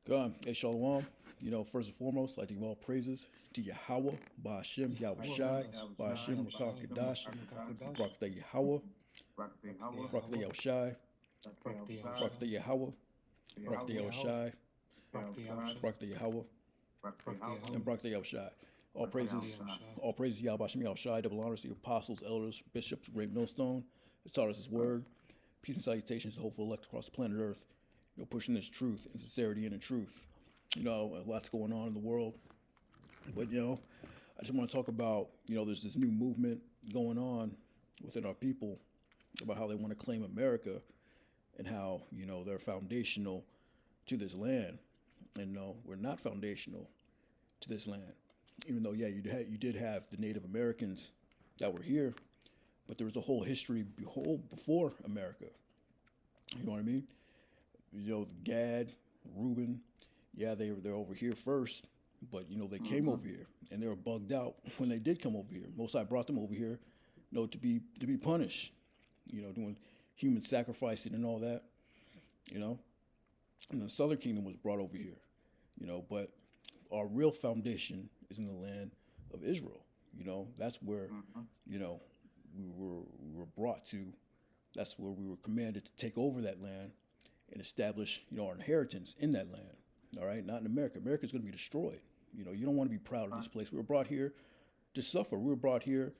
God, hey, Shalom. First and foremost, I'd like to give all praises to Yahweh, Ba'ashem, Yahweh Shai, Ba'ashem, Rakah Kadash, Barakatah Yahweh, Barakatah Yahweh Shai, Barakatah Yahweh, Barakatah Yahweh Shai, Barakatah Yahweh, and Barakatah Yahweh Shai. All praises Yahweh Ba'ashem, Yahweh Shai, double honors to the apostles, elders, bishops, great millstone, that taught us his word. Peace and salutations to hopeful elect across the planet Earth, pushing this truth and sincerity and in truth. Lots going on in the world. But, I just want to talk about, there's this new movement going on within our people about how they want to claim America and how, they're foundational to this land. And no, we're not foundational to this land. Even though, yeah, you did have the Native Americans that were here, but there was a whole history before America. You know what I mean? Gad, Reuben, yeah, they're over here first, but they came over here and they were bugged out when they did come over here. Mosai brought them over here, to be punished, doing human sacrificing and all that, And the Southern Kingdom was brought over here, but our real foundation is in the land of Israel. That's where, we were brought to. That's where we were commanded to take over that land and establish, our inheritance in that land. All right, not in America. America's going to be destroyed. You don't want to be proud of this place. We were brought here to suffer. We were brought here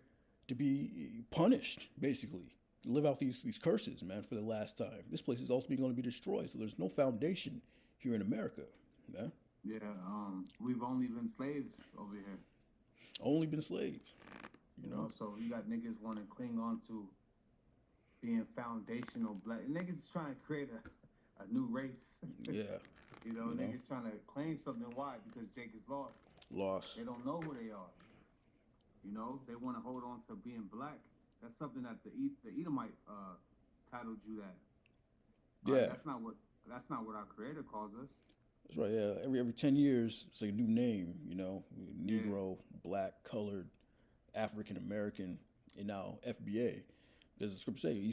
to be punished, basically, to live out these curses, man, for the last time. This place is ultimately going to be destroyed. So there's no foundation here in America, man. Yeah, we've only been slaves over here. Only been slaves. So you got niggas want to cling on to being foundational black. Niggas trying to create a new race. Yeah. Niggas trying to claim something. Why? Because Jake is lost. Lost. They don't know who they are. They want to hold on to being black. That's something that the Edomite titled you that. Yeah. That's not what our Creator calls us. That's right. Yeah. Every 10 years, it's like a new name. Negro, black, colored, African American, and now FBA. There's a scripture say,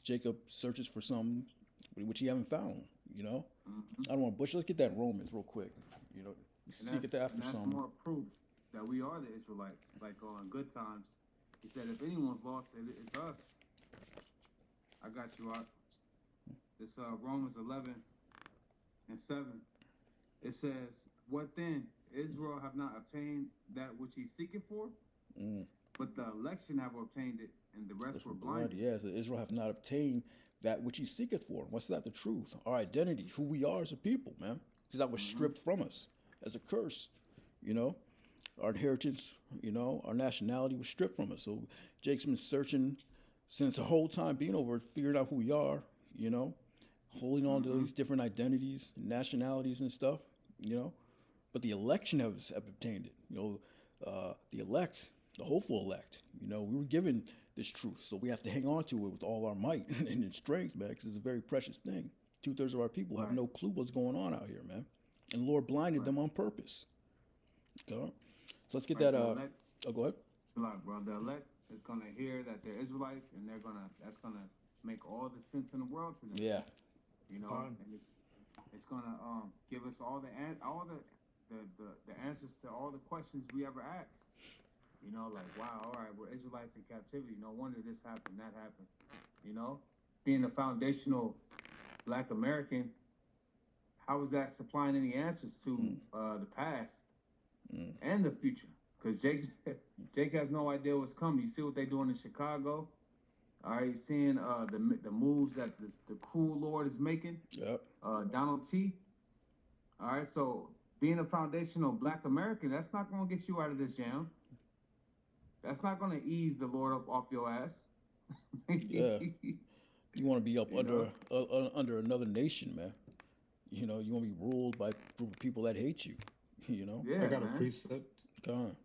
Jacob searches for something which he haven't found. I don't want to butcher. Let's get that in Romans real quick. You seek it after that's something. More proof that we are the Israelites. Like on Good Times, he said, if anyone's lost, it's us. I got you out. This Romans 11:7. It says, "What then? Israel have not obtained that which he's seeking for, but the election have obtained it, and the rest were blinded." Yeah, so Israel have not obtained that which he seeketh for. What's that? The truth, our identity, who we are as a people, man. Because that was stripped from us as a curse. Our inheritance, our nationality was stripped from us. So Jake's been searching since the whole time being over, figuring out who we are, holding on to these different identities and nationalities and stuff, But the election has obtained it. The elect, the hopeful elect, we were given this truth. So we have to hang on to it with all our might and strength, man, because it's a very precious thing. 2/3 of our people have no clue what's going on out here, man. And the Lord blinded them on purpose. Okay? So let's get that. Go ahead. It's a lot, bro. The elect is going to hear that they're Israelites, and that's going to make all the sense in the world to them. Yeah. And it's going to give us all the answers to all the questions we ever asked. Like, wow, all right, we're Israelites in captivity. No wonder this happened, that happened. Being a foundational Black American, how is that supplying any answers to the past and the future? Because Jake has no idea what's coming. You see what they're doing in Chicago? All right, seeing the moves that the cruel Lord is making. Yep. Donald T. All right, so being a foundational Black American, that's not going to get you out of this jam. That's not going to ease the Lord up off your ass. Yeah. You want to be up under another nation, man. You want to be ruled by a group of people that hate you. Yeah, I got man. a precept. Go on.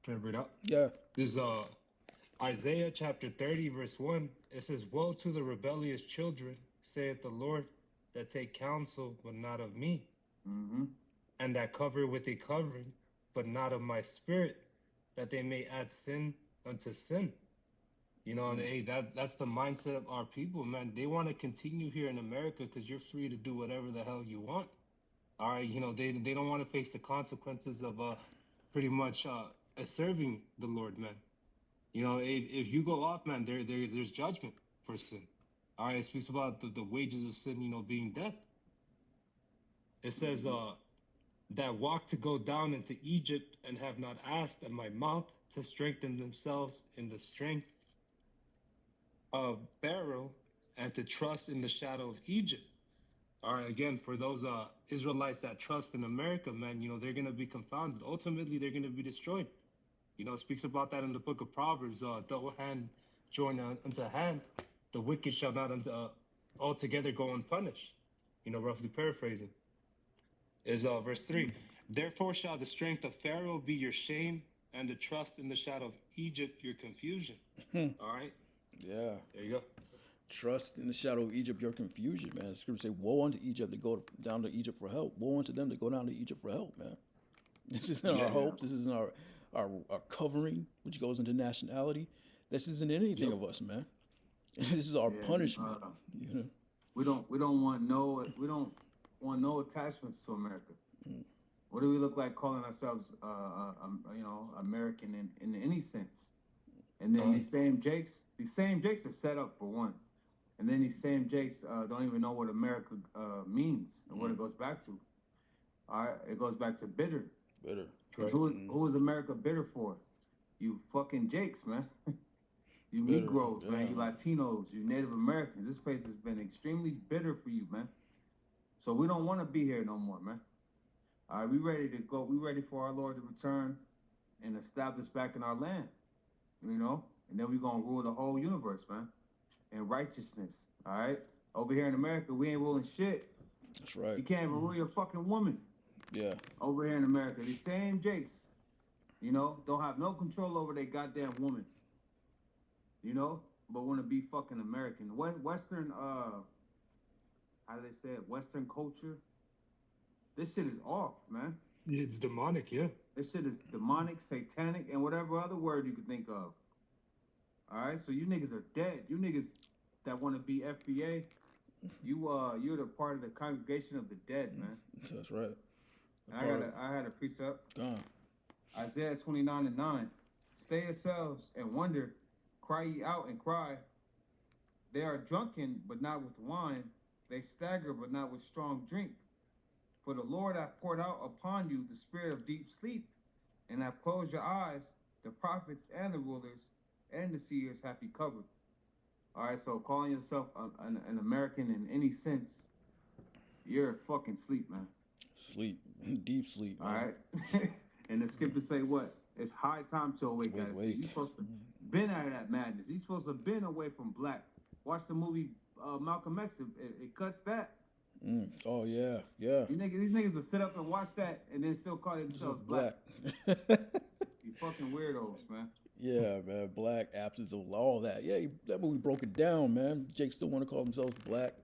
Can I read out? Yeah. This is Isaiah chapter 30, verse 1. It says, "Woe to the rebellious children, saith the Lord, that take counsel, but not of me, and that cover with a covering, but not of my spirit, that they may add sin unto sin." You know, and hey, that's the mindset of our people, man. They want to continue here in America because you're free to do whatever the hell you want. All right, you know, they don't want to face the consequences of pretty much serving the Lord, man. You know, if you go off, man, there's judgment for sin. All right, it speaks about the wages of sin, you know, being death. It says, that walk to go down into Egypt and have not asked at my mouth to strengthen themselves in the strength of Pharaoh and to trust in the shadow of Egypt. All right, again, for those Israelites that trust in America, man, you know, they're going to be confounded. Ultimately, they're going to be destroyed. You know, it speaks about that in the book of Proverbs. Though hand join unto hand, the wicked shall not altogether go unpunished. You know, roughly paraphrasing. Is verse 3. Therefore shall the strength of Pharaoh be your shame, and the trust in the shadow of Egypt your confusion. All right? Yeah. There you go. Trust in the shadow of Egypt, your confusion, man. The scripture say, woe unto Egypt to go down to Egypt for help. Woe unto them to go down to Egypt for help, man. This isn't our hope. This isn't our covering, which goes into nationality. This isn't anything of us, man. This is our punishment. You know? We don't want no attachments to America. What do we look like calling ourselves, you know, American in any sense? And then these same Jakes are set up for one. And then these same Jakes don't even know what America means and what it goes back to. All right, it goes back to bitter. Bitter. Right. Who is America bitter for? You fucking Jakes, man. You Bitter, Negroes, man. You Latinos, you Native Americans. This place has been extremely bitter for you, man. So we don't want to be here no more, man. All right, we ready to go. We ready for our Lord to return and establish back in our land, you know? And then we're going to rule the whole universe, man, in righteousness, all right? Over here in America, we ain't ruling shit. That's right. You can't even rule your fucking woman. Yeah. Over here in America, these same Jakes, you know, don't have no control over their goddamn woman, you know, but want to be fucking American. Western, how do they say it? Western culture. This shit is off, man. It's demonic, yeah. This shit is demonic, satanic, and whatever other word you could think of. All right, so you niggas are dead. You niggas that want to be FBA, you're the part of the congregation of the dead, man. That's right. I had a precept. Isaiah 29:9. Stay yourselves and wonder, cry ye out and cry. They are drunken, but not with wine. They stagger, but not with strong drink. For the Lord hath poured out upon you the spirit of deep sleep, and hath closed your eyes. The prophets and the rulers and the seers hath he covered. All right, so calling yourself an American in any sense, you're fucking sleep, man. Sleep, deep sleep, man. All right, and the scriptures say what? It's high time to awake, guys. You're supposed to been out of that madness. You're supposed to been away from black. Watch the movie Malcolm X. It cuts that. Oh yeah, yeah. These niggas will sit up and watch that and then still call themselves black. You fucking weirdos, man. Yeah, man. Black, absence of all that. Yeah, that movie broke it down, man. Jake still want to call themselves black.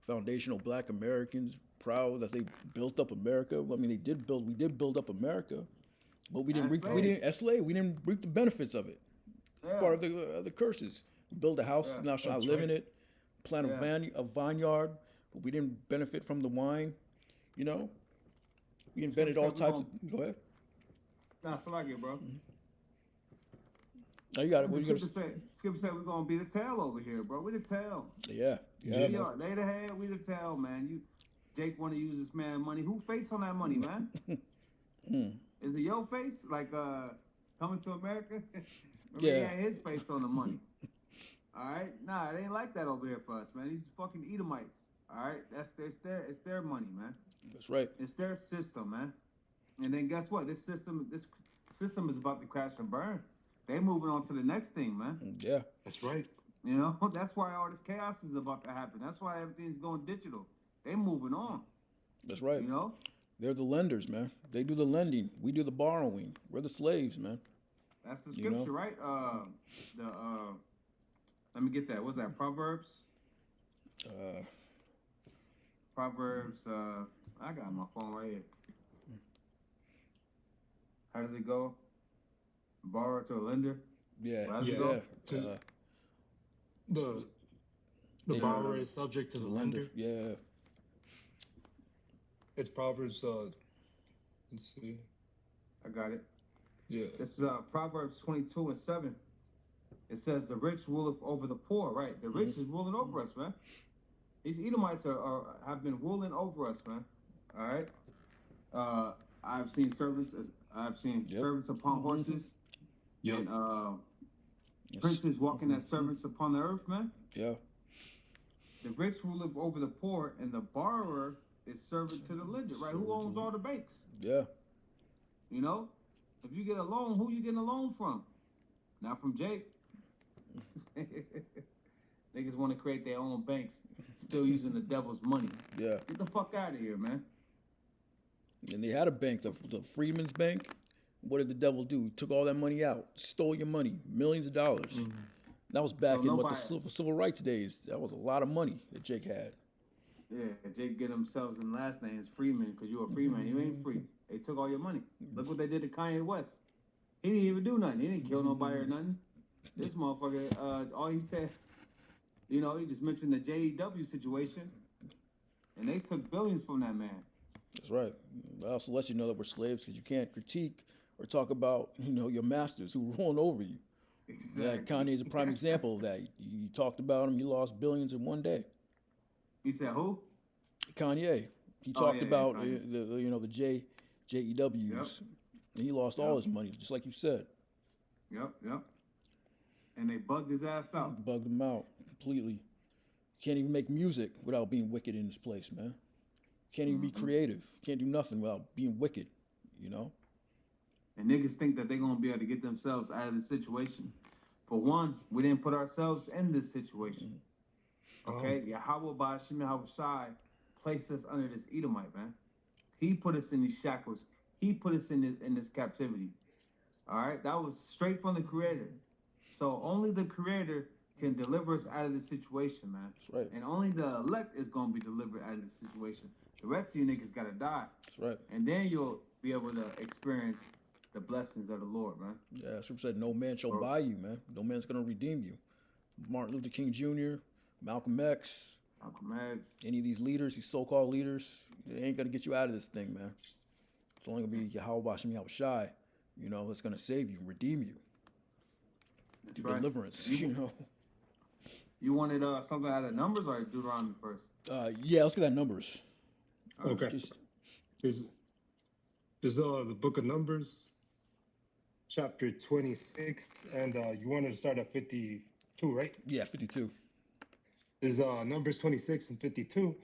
Foundational black Americans, proud that they built up America. I mean, we did build up America, but we didn't reap the benefits of it. Yeah. Part of the curses. We built a house, now shall I live in it. Plant a vineyard, but we didn't benefit from the wine. You know, we invented all types of. Go ahead. Nah, so like it, bro. No, you got it. What you gonna say? Skip said we're gonna be the tail over here, bro. We the tail. Yeah. We are. They the head, we the tail, man. Jake want to use this man money. Who face on that money, man? Is it your face? Like coming to America? He had his face on the money. All right, nah, it ain't like that over here for us, man. These fucking Edomites. All right, it's their money, man. That's right. It's their system, man. And then guess what? This system is about to crash and burn. They moving on to the next thing, man. Yeah, that's right. You know, that's why all this chaos is about to happen. That's why everything's going digital. They moving on. That's right. You know, they're the lenders, man. They do the lending. We do the borrowing. We're the slaves, man. That's the scripture, right? Let me get that. What's that? Proverbs. Proverbs. I got my phone right here. How does it go? Borrow to a lender. Yeah. The They- borrower is subject to the lender. Yeah. It's Proverbs. Let's see. I got it. Yeah. This is Proverbs 22:7. It says, "The rich ruleth over the poor." Right, the rich is ruling over us, man. These Edomites have been ruling over us, man. All right. I've seen servants. I've seen servants upon horses. Yep. And princes walking as servants upon the earth, man. Yeah. The rich ruleth over the poor, and the borrower is servant to the lender, right? Who owns all the banks? Yeah. You know, if you get a loan, who you getting a loan from? Not from Jake. Niggas want to create their own banks, still using the devil's money. Yeah. Get the fuck out of here, man. And they had a bank, the Freedmen's Bank. What did the devil do? He took all that money out, stole your money, millions of dollars. Mm-hmm. That was back in the civil rights days. That was a lot of money that Jake had. Yeah, Jake get themselves in last names Freeman, because you're a free man. You ain't free. They took all your money. Look what they did to Kanye West. He didn't even do nothing. He didn't kill nobody or nothing. This motherfucker, all he said, you know, he just mentioned the JEW situation, and they took billions from that man. That's right. I also let you know that we're slaves because you can't critique or talk about, your masters who ruling over you. Exactly. Yeah, Kanye is a prime example of that. You talked about him, you lost billions in one day. You said who? Kanye. He talked about Kanye. the JEWs. Yep. And he lost all his money, just like you said. Yep. And they bugged his ass out. Bugged him out completely. Can't even make music without being wicked in this place, man. Can't even be creative. Can't do nothing without being wicked, And niggas think that they're going to be able to get themselves out of the situation. For one, we didn't put ourselves in this situation. Okay? Yahweh Ba'ashim Yahweh Shai placed us under this Edomite, man. He put us in these shackles. He put us in this captivity. All right? That was straight from the Creator. So only the Creator can deliver us out of this situation, man. That's right. And only the elect is going to be delivered out of this situation. The rest of you niggas got to die. That's right. And then you'll be able to experience the blessings of the Lord, man. Yeah, Scripture said, no man shall buy you, man. No man's going to redeem you. Martin Luther King Jr., Malcolm X, any of these leaders, these so-called leaders, they ain't going to get you out of this thing, man. It's only going to be Yahweh Ba'ashim Yahweh Shai, that's going to save you, redeem you. That's do right. Deliverance, You wanted something out of numbers or Deuteronomy first? Yeah, let's get that numbers. Okay. Is the book of Numbers, chapter 26, and you wanted to start at 52, right? Yeah, 52. Is Numbers 26 and 52.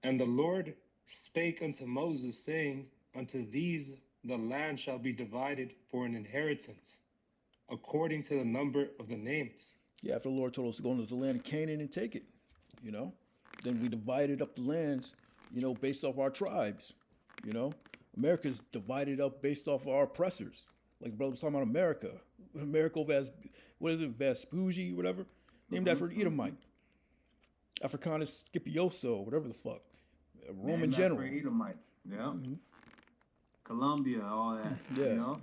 And the Lord spake unto Moses, saying, unto these the land shall be divided for an inheritance, according to the number of the names. Yeah, after the Lord told us to go into the land of Canaan and take it, Then we divided up the lands, based off our tribes, America's divided up based off our oppressors. Like the brother was talking about America. America Vespucci, whatever. Named after an Edomite. Africanus Scipioso, whatever the fuck. A Roman general. Named after Edomite, yeah. Colombia, all that, Yeah.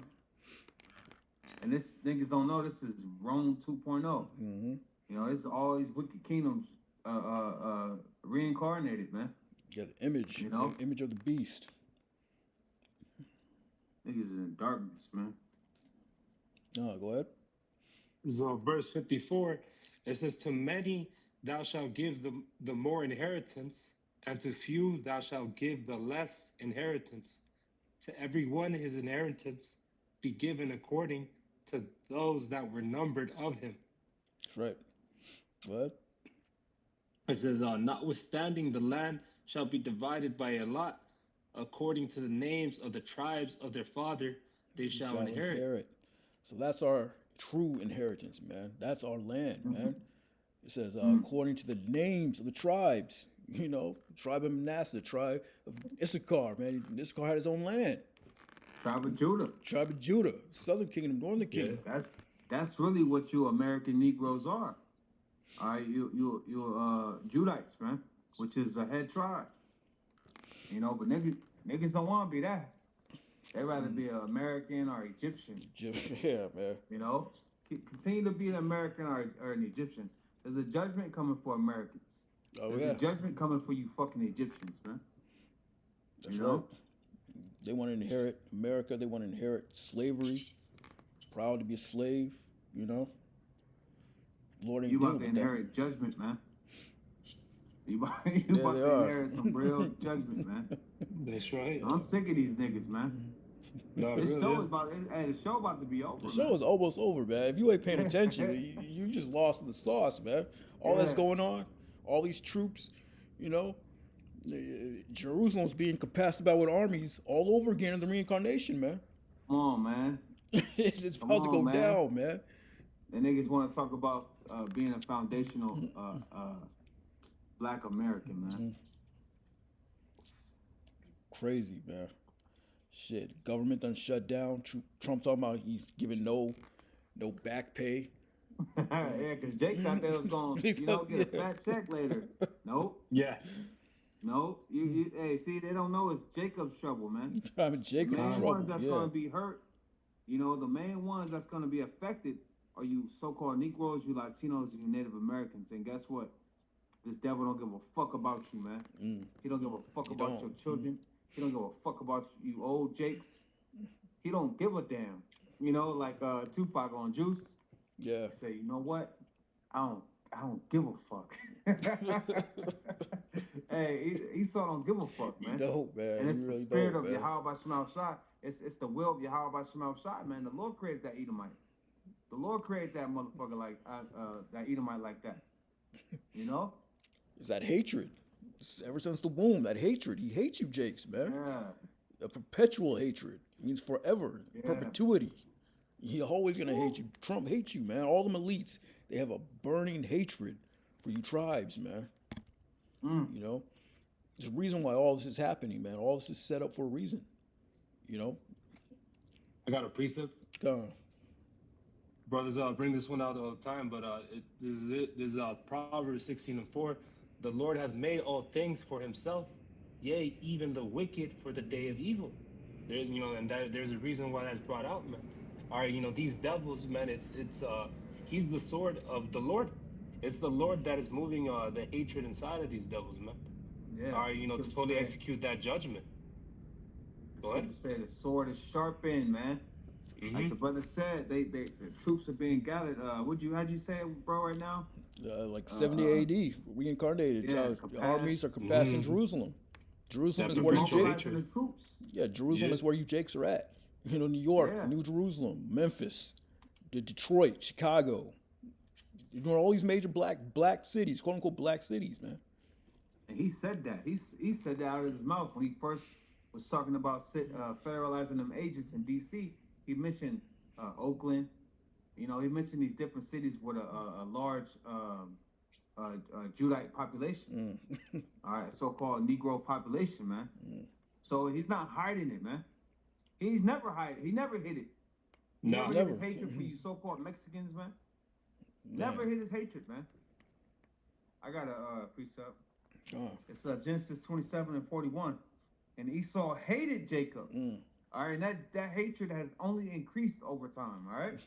And this niggas don't know this is Rome 2.0. This is all these wicked kingdoms reincarnated, man. Yeah, the image, the image of the beast. Niggas is in darkness, man. No, go ahead. So verse 54, it says, to many thou shalt give the more inheritance, and to few thou shalt give the less inheritance. To every one his inheritance be given according to those that were numbered of him. That's right. What? It says, notwithstanding the land shall be divided by a lot, according to the names of the tribes of their father, they shall inherit. So that's our true inheritance, man. That's our land, man. It says, according to the names of the tribes, tribe of Manasseh, tribe of Issachar, man. Issachar had his own land. Tribe of Judah. Tribe of Judah, Southern Kingdom, Northern Kingdom. That's really what you American Negroes are. All right, you Judites, man, which is the head tribe. But niggas don't want to be that. They'd rather be an American or Egyptian. Yeah, man. Continue to be an American or an Egyptian. There's a judgment coming for Americans. Oh, There's yeah. a judgment coming for you fucking Egyptians, man. That's right. They want to inherit America. They want to inherit slavery. Proud to be a slave, you know. Lord ain't You dealing about to with that. inherit judgment, man. You about Yeah, to they are. inherit some real judgment, man. That's right. I'm sick of these niggas, man. No, This really, show yeah. is about. Hey, the show about to be over. The show man. is almost over, man. If you ain't paying attention, you just lost in the sauce, man. All that's Yeah. going on, all these troops, you know. Jerusalem's being compassed about with armies all over again in the reincarnation, man. Come on, man. It's Come about to go on, man. down, man. The niggas want to talk about being a foundational Black American, man. Crazy, man. Shit, government done shut down. Trump talking about he's giving no back pay. Yeah, because Jake thought they was going to, get a fat check later. Nope. Yeah. Nope. Hey, see, they don't know it's Jacob's trouble, man. I mean, Jacob's The main trouble. ones that's going to be hurt, the main ones that's going to be affected are you so-called Negroes, you Latinos, you Native Americans. And guess what? This devil don't give a fuck about you, man. He don't give a fuck about your children. He don't give a fuck about you old Jakes. He don't give a damn. Like Tupac on Juice. Yeah. Say, you know what? I don't give a fuck. Hey, Esau don't give a fuck, man. You don't, man. And it's You the really spirit don't, of man. Yahweh Shema Shai. It's the will of Yahweh Shema Shai, man. The Lord created that Edomite. The Lord created that motherfucker like that Edomite like that. It's that hatred. Ever since the womb, that hatred. He hates you, Jakes, man. Yeah. A perpetual hatred. It means forever. Perpetuity. He always gonna hate you. Trump hates you, man. All them elites, they have a burning hatred for you tribes, man. There's a reason why all this is happening, man. All this is set up for a reason. I got a precept. Brothers bring this one out all the time, but this is it. This is Proverbs 16:4. The Lord hath made all things for himself, yea, even the wicked for the day of evil. There's there's a reason why that's brought out, man. All right, these devils, man, it's he's the sword of the Lord. It's the Lord that is moving the hatred inside of these devils, man. Yeah. All right, to fully execute that judgment. Go ahead. Say the sword is sharpened, man. Like the brother said, the troops are being gathered. How'd you say it, bro, right now? Like 70 AD, reincarnated. The armies are compassing Jerusalem. Jerusalem is where you Jakes. Yeah, Jerusalem is where you Jakes are at. New York, New Jerusalem, Memphis, Detroit, Chicago. All these major black cities, quote unquote black cities, man. And he said that. He said that out of his mouth when he first was talking about federalizing them agents in D.C. He mentioned Oakland. He mentioned these different cities with a large Judite population. All right, so-called Negro population, man. So he's not hiding it, man. He's never hide. He never hid it. He never hid his hatred for you so-called Mexicans, man. Never hid his hatred, man. I got a precept. It's Genesis 27:41. And Esau hated Jacob. All right, and that hatred has only increased over time, all right?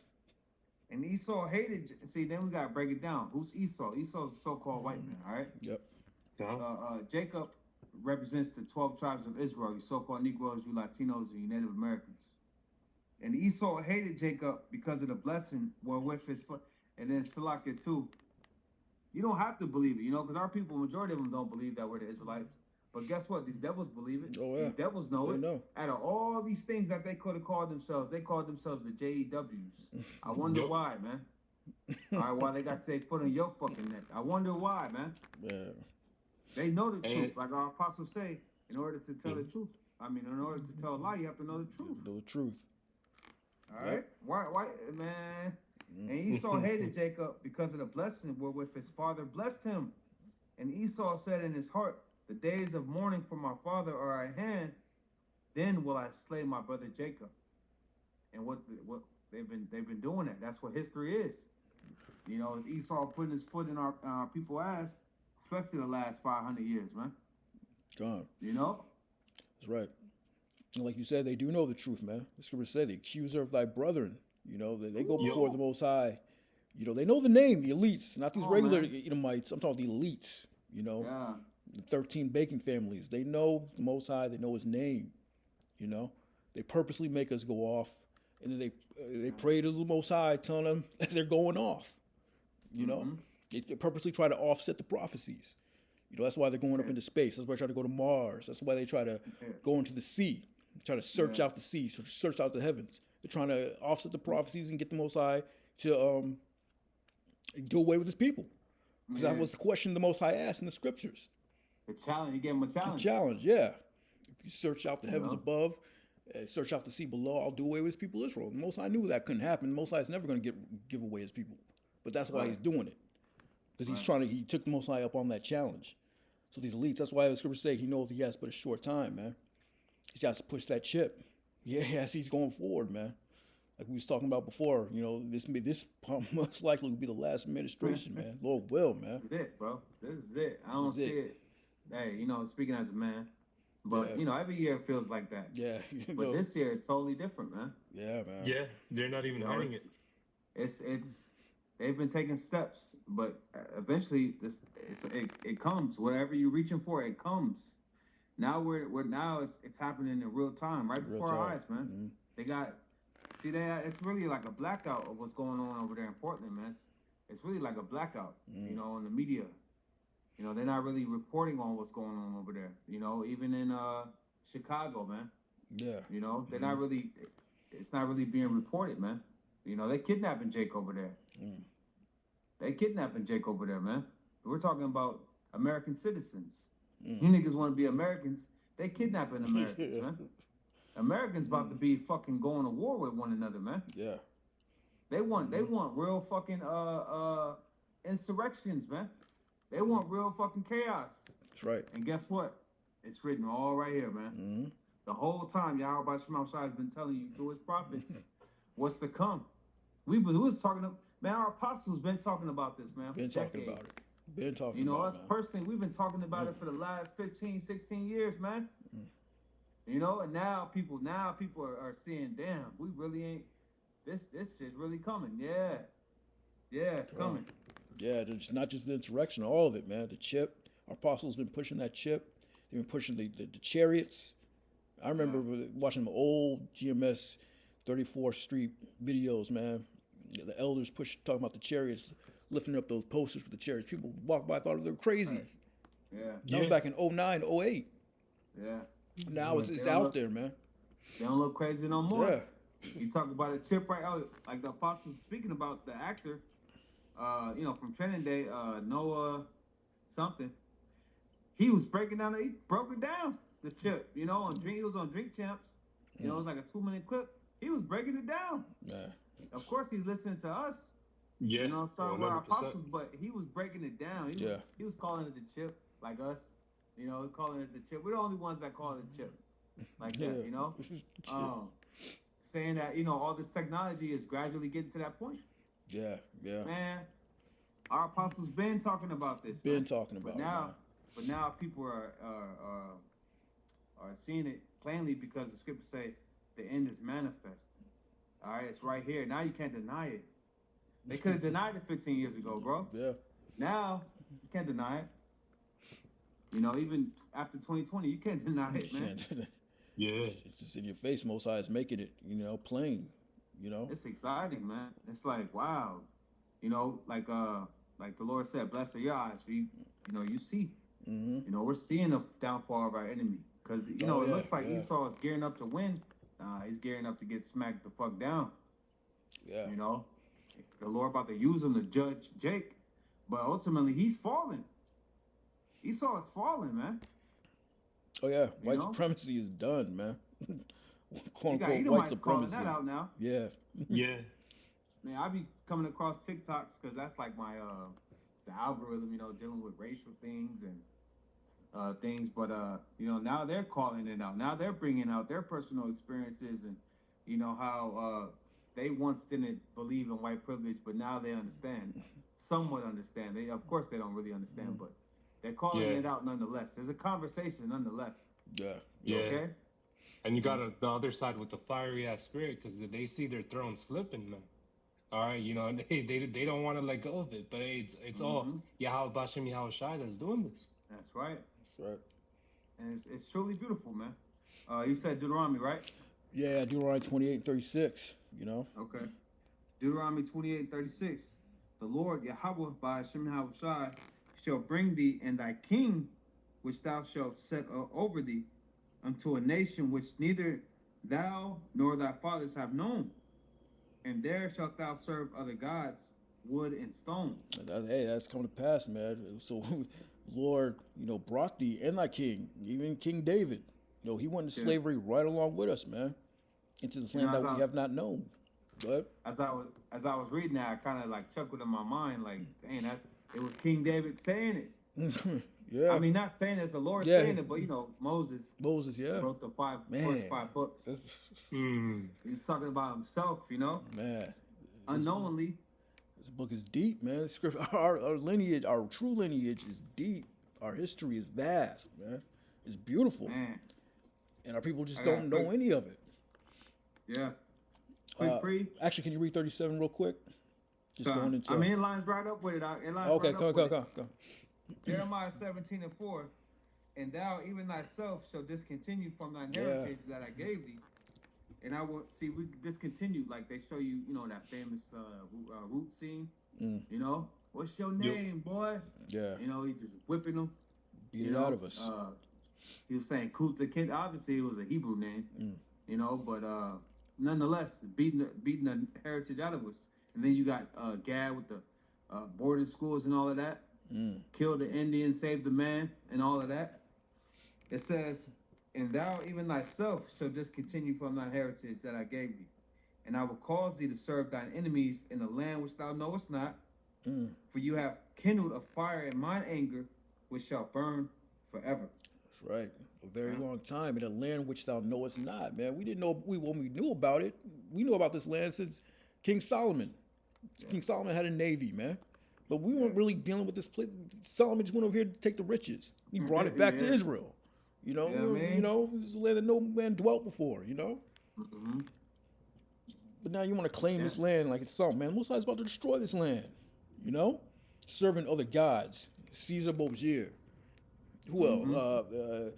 And Esau hated, then we got to break it down. Who's Esau? Esau's a so-called white man, all right? Yep. Jacob represents the 12 tribes of Israel, you so-called Negroes, you Latinos, and you Native Americans. And Esau hated Jacob because of the blessing wherewith his foot. And then Salakia too. You don't have to believe it, because our people, majority of them don't believe that we're the Israelites. But guess what? These devils believe it. Oh, yeah. These devils know They it. know. Out of all these things that they could have called themselves, they called themselves the JEWs. I wonder why, man. All right, why they got to take foot on your fucking neck? I wonder why, man. Yeah. They know the truth. Like our apostles say, in order to tell the truth, in order to tell a lie, you have to know the truth. Know the truth. All right? Why, man? And Esau hated Jacob because of the blessing wherewith his father blessed him. And Esau said in his heart, the days of mourning for my father are at hand. Then will I slay my brother Jacob. And what they've been doing that. That's what history is. It's Esau putting his foot in our people's ass, especially the last 500 years, man. Gone. That's right. And like you said, they do know the truth, man. The scripture said, the accuser of thy brethren. They go before the Most High, You know, they know the name, the elites, not these Come on, regular man. Edomites. I'm talking the elites. You know, Yeah. the 13 baking families. They know the Most High. They know His name. You know, they purposely make us go off, and then they pray to the Most High, telling them that they're going off. You know, they purposely try to offset the prophecies. You know, that's why they're going up into space. That's why they try to go to Mars. That's why they try to go into the sea, try to search out the sea, search out the heavens. They're trying to offset the prophecies and get the Most High to do away with His people. Because that was the question the Most High asked in the scriptures. The challenge, you gave him a challenge. A challenge, yeah. If you search out the heavens above, search out the sea below, I'll do away with His people Israel. The Most High knew that couldn't happen. The Most High is never going to give away His people. But that's why He's doing it. Because he took the Most High up on that challenge. So these elites, that's why the scriptures say He knows He has but a short time, man. He's got to push that chip. Yeah, yes, He's going forward, man. Like we was talking about before, you know, this most likely will be the last administration, man. Lord will, man. This is it, bro. This is it. I don't see it. Hey, you know, speaking as a man, but you know, every year it feels like that. Yeah. But this year is totally different, man. Yeah, man. Yeah, they're not even hiding it. It's they've been taking steps, but eventually it comes. Whatever you're reaching for, it comes. Now now it's happening in real time, right before our eyes, man. They got it's really like a blackout of what's going on over there in Portland, man. It's really like a blackout, you know, in the media. You know, they're not really reporting on what's going on over there. You know, even in Chicago, man. Yeah. You know, they're not really. It's not really being reported, man. You know, they kidnapping Jake over there. They kidnapping Jake over there, man. We're talking about American citizens. You niggas want to be Americans. They kidnapping Americans, man. Americans about to be fucking going to war with one another, man. Yeah. They want real fucking insurrections, man. They want real fucking chaos. That's right. And guess what? It's written all right here, man. The whole time Yahweh Shema Shai has been telling you through His prophets what's to come. We was talking to, man, our apostles been talking about this, man. Been talking about it. Been talking about it. You know, us personally, we've been talking about it for the last 15, 16 years, man. You know, and now people are seeing, damn, we really ain't, this shit's really coming. Yeah, it's coming. Yeah, it's not just the insurrection, all of it, man. The chip, our apostles been pushing that chip. They've been pushing the chariots. I remember watching the old GMS 34th Street videos, man. The elders talking about the chariots, lifting up those posters with the chariots. People walked by, thought they were crazy. Yeah. That was back in 09, 08. Yeah. Now it's out there, man. They don't look crazy no more. Yeah. You talk about a chip right out, like the apostles speaking about the actor, you know, from Training Day, Noah something. He was breaking down, he broke it down, the chip, you know, he was on Drink Champs. You know, it was like a 2-minute clip. He was breaking it down. Yeah. Of course, he's listening to us. Yeah. You know, starting with our 100%. apostles, but he was breaking it down. He was calling it the chip, like us. You know, calling it the chip. We're the only ones that call it the chip, like that. You know, saying that, you know, all this technology is gradually getting to that point. Yeah. Man, our apostles been talking about this. Been talking about it. But now people are seeing it plainly because the scriptures say the end is manifest. All right, it's right here. Now you can't deny it. They could have denied it 15 years ago, bro. Yeah. Now you can't deny it. You know, even after 2020, you can't deny it, man. Yeah. It's just in your face. Most High is making it, you know, plain. You know. It's exciting, man. It's like, wow. You know, like the Lord said, "Blessed are your eyes, for you know, you see." You know, we're seeing the downfall of our enemy because you know it looks like Esau is gearing up to win. He's gearing up to get smacked the fuck down. Yeah. You know, the Lord about to use him to judge Jake, but ultimately he's falling. Esau is falling, man. Oh yeah, white supremacy is done, man. "Quote unquote" Edomites white supremacy. calling that out now. Yeah. Yeah. Man, I be coming across TikToks because that's like my the algorithm, you know, dealing with racial things and things. But you know, now they're calling it out. Now they're bringing out their personal experiences and you know how they once didn't believe in white privilege, but now they understand, somewhat understand. They, of course, they don't really understand, but they're calling it out nonetheless. There's a conversation nonetheless. Yeah. Okay. And you got the other side with the fiery ass spirit because they see their throne slipping, man. All right, they don't want to let go of it, but it's all Yahweh Bashem Yahweh Shai that's doing this. That's right. Right. And it's truly beautiful, man. You said Deuteronomy, right? Yeah, Deuteronomy 28:36. Okay. Deuteronomy 28:36. The Lord Yahweh by Hashem Shai shall bring thee and thy king, which thou shalt set over thee, unto a nation which neither thou nor thy fathers have known. And there shalt thou serve other gods, wood and stone. Hey, that's coming to pass, man. So, Lord, brought thee and thy king, even King David. He went into slavery right along with us, man, into this land that we have not known. But as I was reading that, I kind of like chuckled in my mind, like, dang, it was King David saying it. Yeah. I mean, not saying it's the Lord saying it, but Moses, yeah, wrote the first 5 books. He's talking about himself, Man, unknowingly. This book is deep, man. Our lineage, our true lineage is deep. Our history is vast, man. It's beautiful, man. And our people just don't know any of it. Yeah. Actually, can you read 37 real quick? Just going into. I mean, it lines right up with it. Okay, come. Jeremiah 17:4, and thou even thyself shall discontinue from thine heritage that I gave thee, and I will see. We discontinued, like they show you, that famous root scene. What's your name, boy? Yeah. He just whipping them. Beat it out of us. He was saying Kuta Kid. Obviously, it was a Hebrew name. But nonetheless, beating the heritage out of us. And then you got Gad with the boarding schools and all of that. Kill the Indian, save the man, and all of that. It says, and thou even thyself shall discontinue from thine heritage that I gave thee. And I will cause thee to serve thine enemies in a land which thou knowest not. For you have kindled a fire in mine anger, which shall burn forever. That's right. A very long time in a land which thou knowest not, man. We didn't know when we knew about it. We knew about this land since King Solomon. King Solomon had a navy, man. But we weren't really dealing with this place. Solomon just went over here to take the riches. He brought it back to Israel. This is a land that no man dwelt before, But now you want to claim this land like it's something, man. Most High's about to destroy this land, Serving other gods. Caesar Borgia. Who else?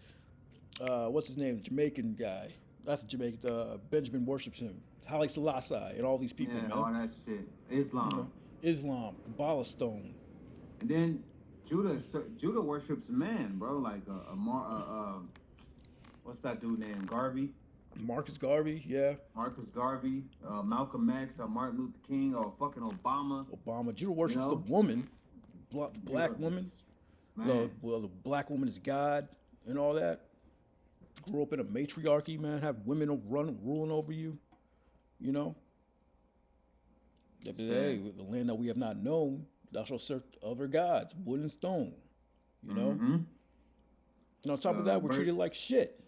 What's his name? The Jamaican guy. That's Jamaican. Benjamin worships him. Haile Selassie and all these people, man. All that shit. Islam. Islam, Kabbalah stone. And then Judah worships man, bro. Like what's that dude named Garvey? Marcus Garvey, yeah. Marcus Garvey, Malcolm X, Martin Luther King, or fucking Obama. Judah worships the woman, black woman. The black woman is God and all that. Grew up in a matriarchy, man. Have women ruling over you, Hey, the land that we have not known, thou shalt serve other gods, wood and stone. And on top of that, we're treated like shit.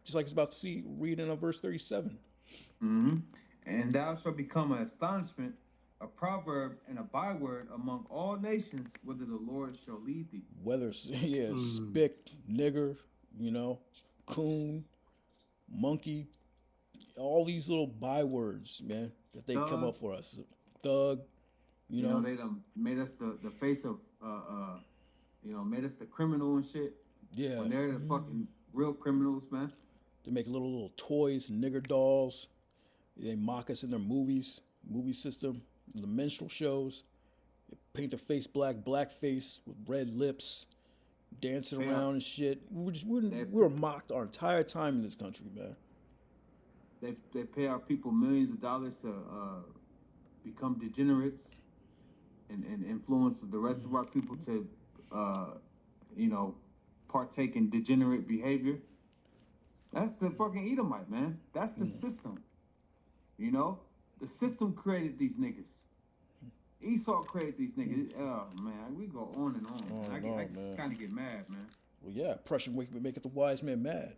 Just like it's about to read in verse 37. And thou shalt become an astonishment, a proverb, and a byword among all nations, whither the Lord shall lead thee. Whether, spick, nigger, coon, monkey, all these little bywords, man, that they come up for us. Thug, they done made us the face of, made us the criminal and shit. Yeah. When they're the fucking real criminals, man. They make little toys, nigger dolls. They mock us in their movie system, the minstrel shows. They paint their face blackface with red lips, dancing around and shit. We were mocked our entire time in this country, man. They pay our people millions of dollars to become degenerates and influence the rest of our people to, partake in degenerate behavior. That's the fucking Edomite, man. That's the system. The system created these niggas. Esau created these niggas. Oh, man, we go on and on. I kind of get mad, man. Well, yeah, oppression maketh the wise man mad.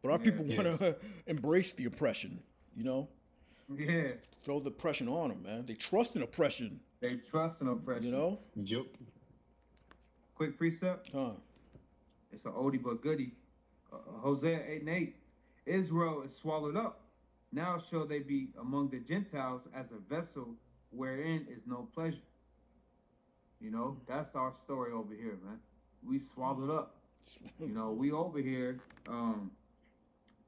But our people want to embrace the oppression, Yeah. Throw the oppression on them, man. They trust in oppression. Yep. Quick precept. It's an oldie but goodie. Hosea 8:8. Israel is swallowed up. Now shall they be among the Gentiles as a vessel wherein is no pleasure. That's our story over here, man. We swallowed up. We over here,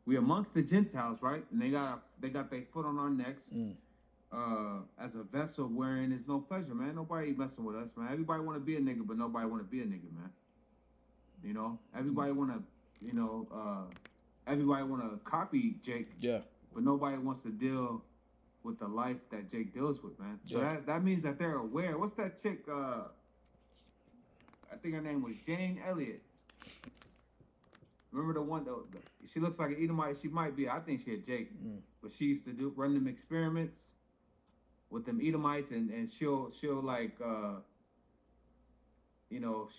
we amongst the Gentiles, right? And they got their foot on our necks, as a vessel wherein is no pleasure, man. Nobody messing with us, man. Everybody want to be a nigga, but nobody want to be a nigga, man. Everybody want to, everybody want to copy Jake, Yeah. but nobody wants to deal with the life that Jake deals with, man. So that means that they're aware. What's that chick? I think her name was Jane Elliott. Remember the one though? She looks like an Edomite. She might be. I think she had Jake, but she used to run them experiments with them Edomites, and she'll like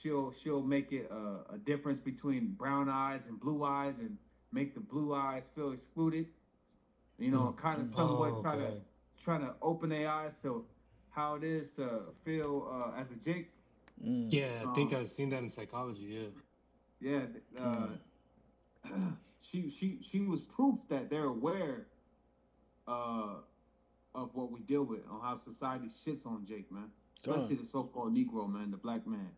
she'll make it a difference between brown eyes and blue eyes, and make the blue eyes feel excluded. Kind of somewhat trying to open their eyes to how it is to feel as a Jake. Yeah, I think I've seen that in psychology. Yeah. She was proof that they're aware of what we deal with, on how society shits on Jake, man. Especially the so-called Negro, man, the black man.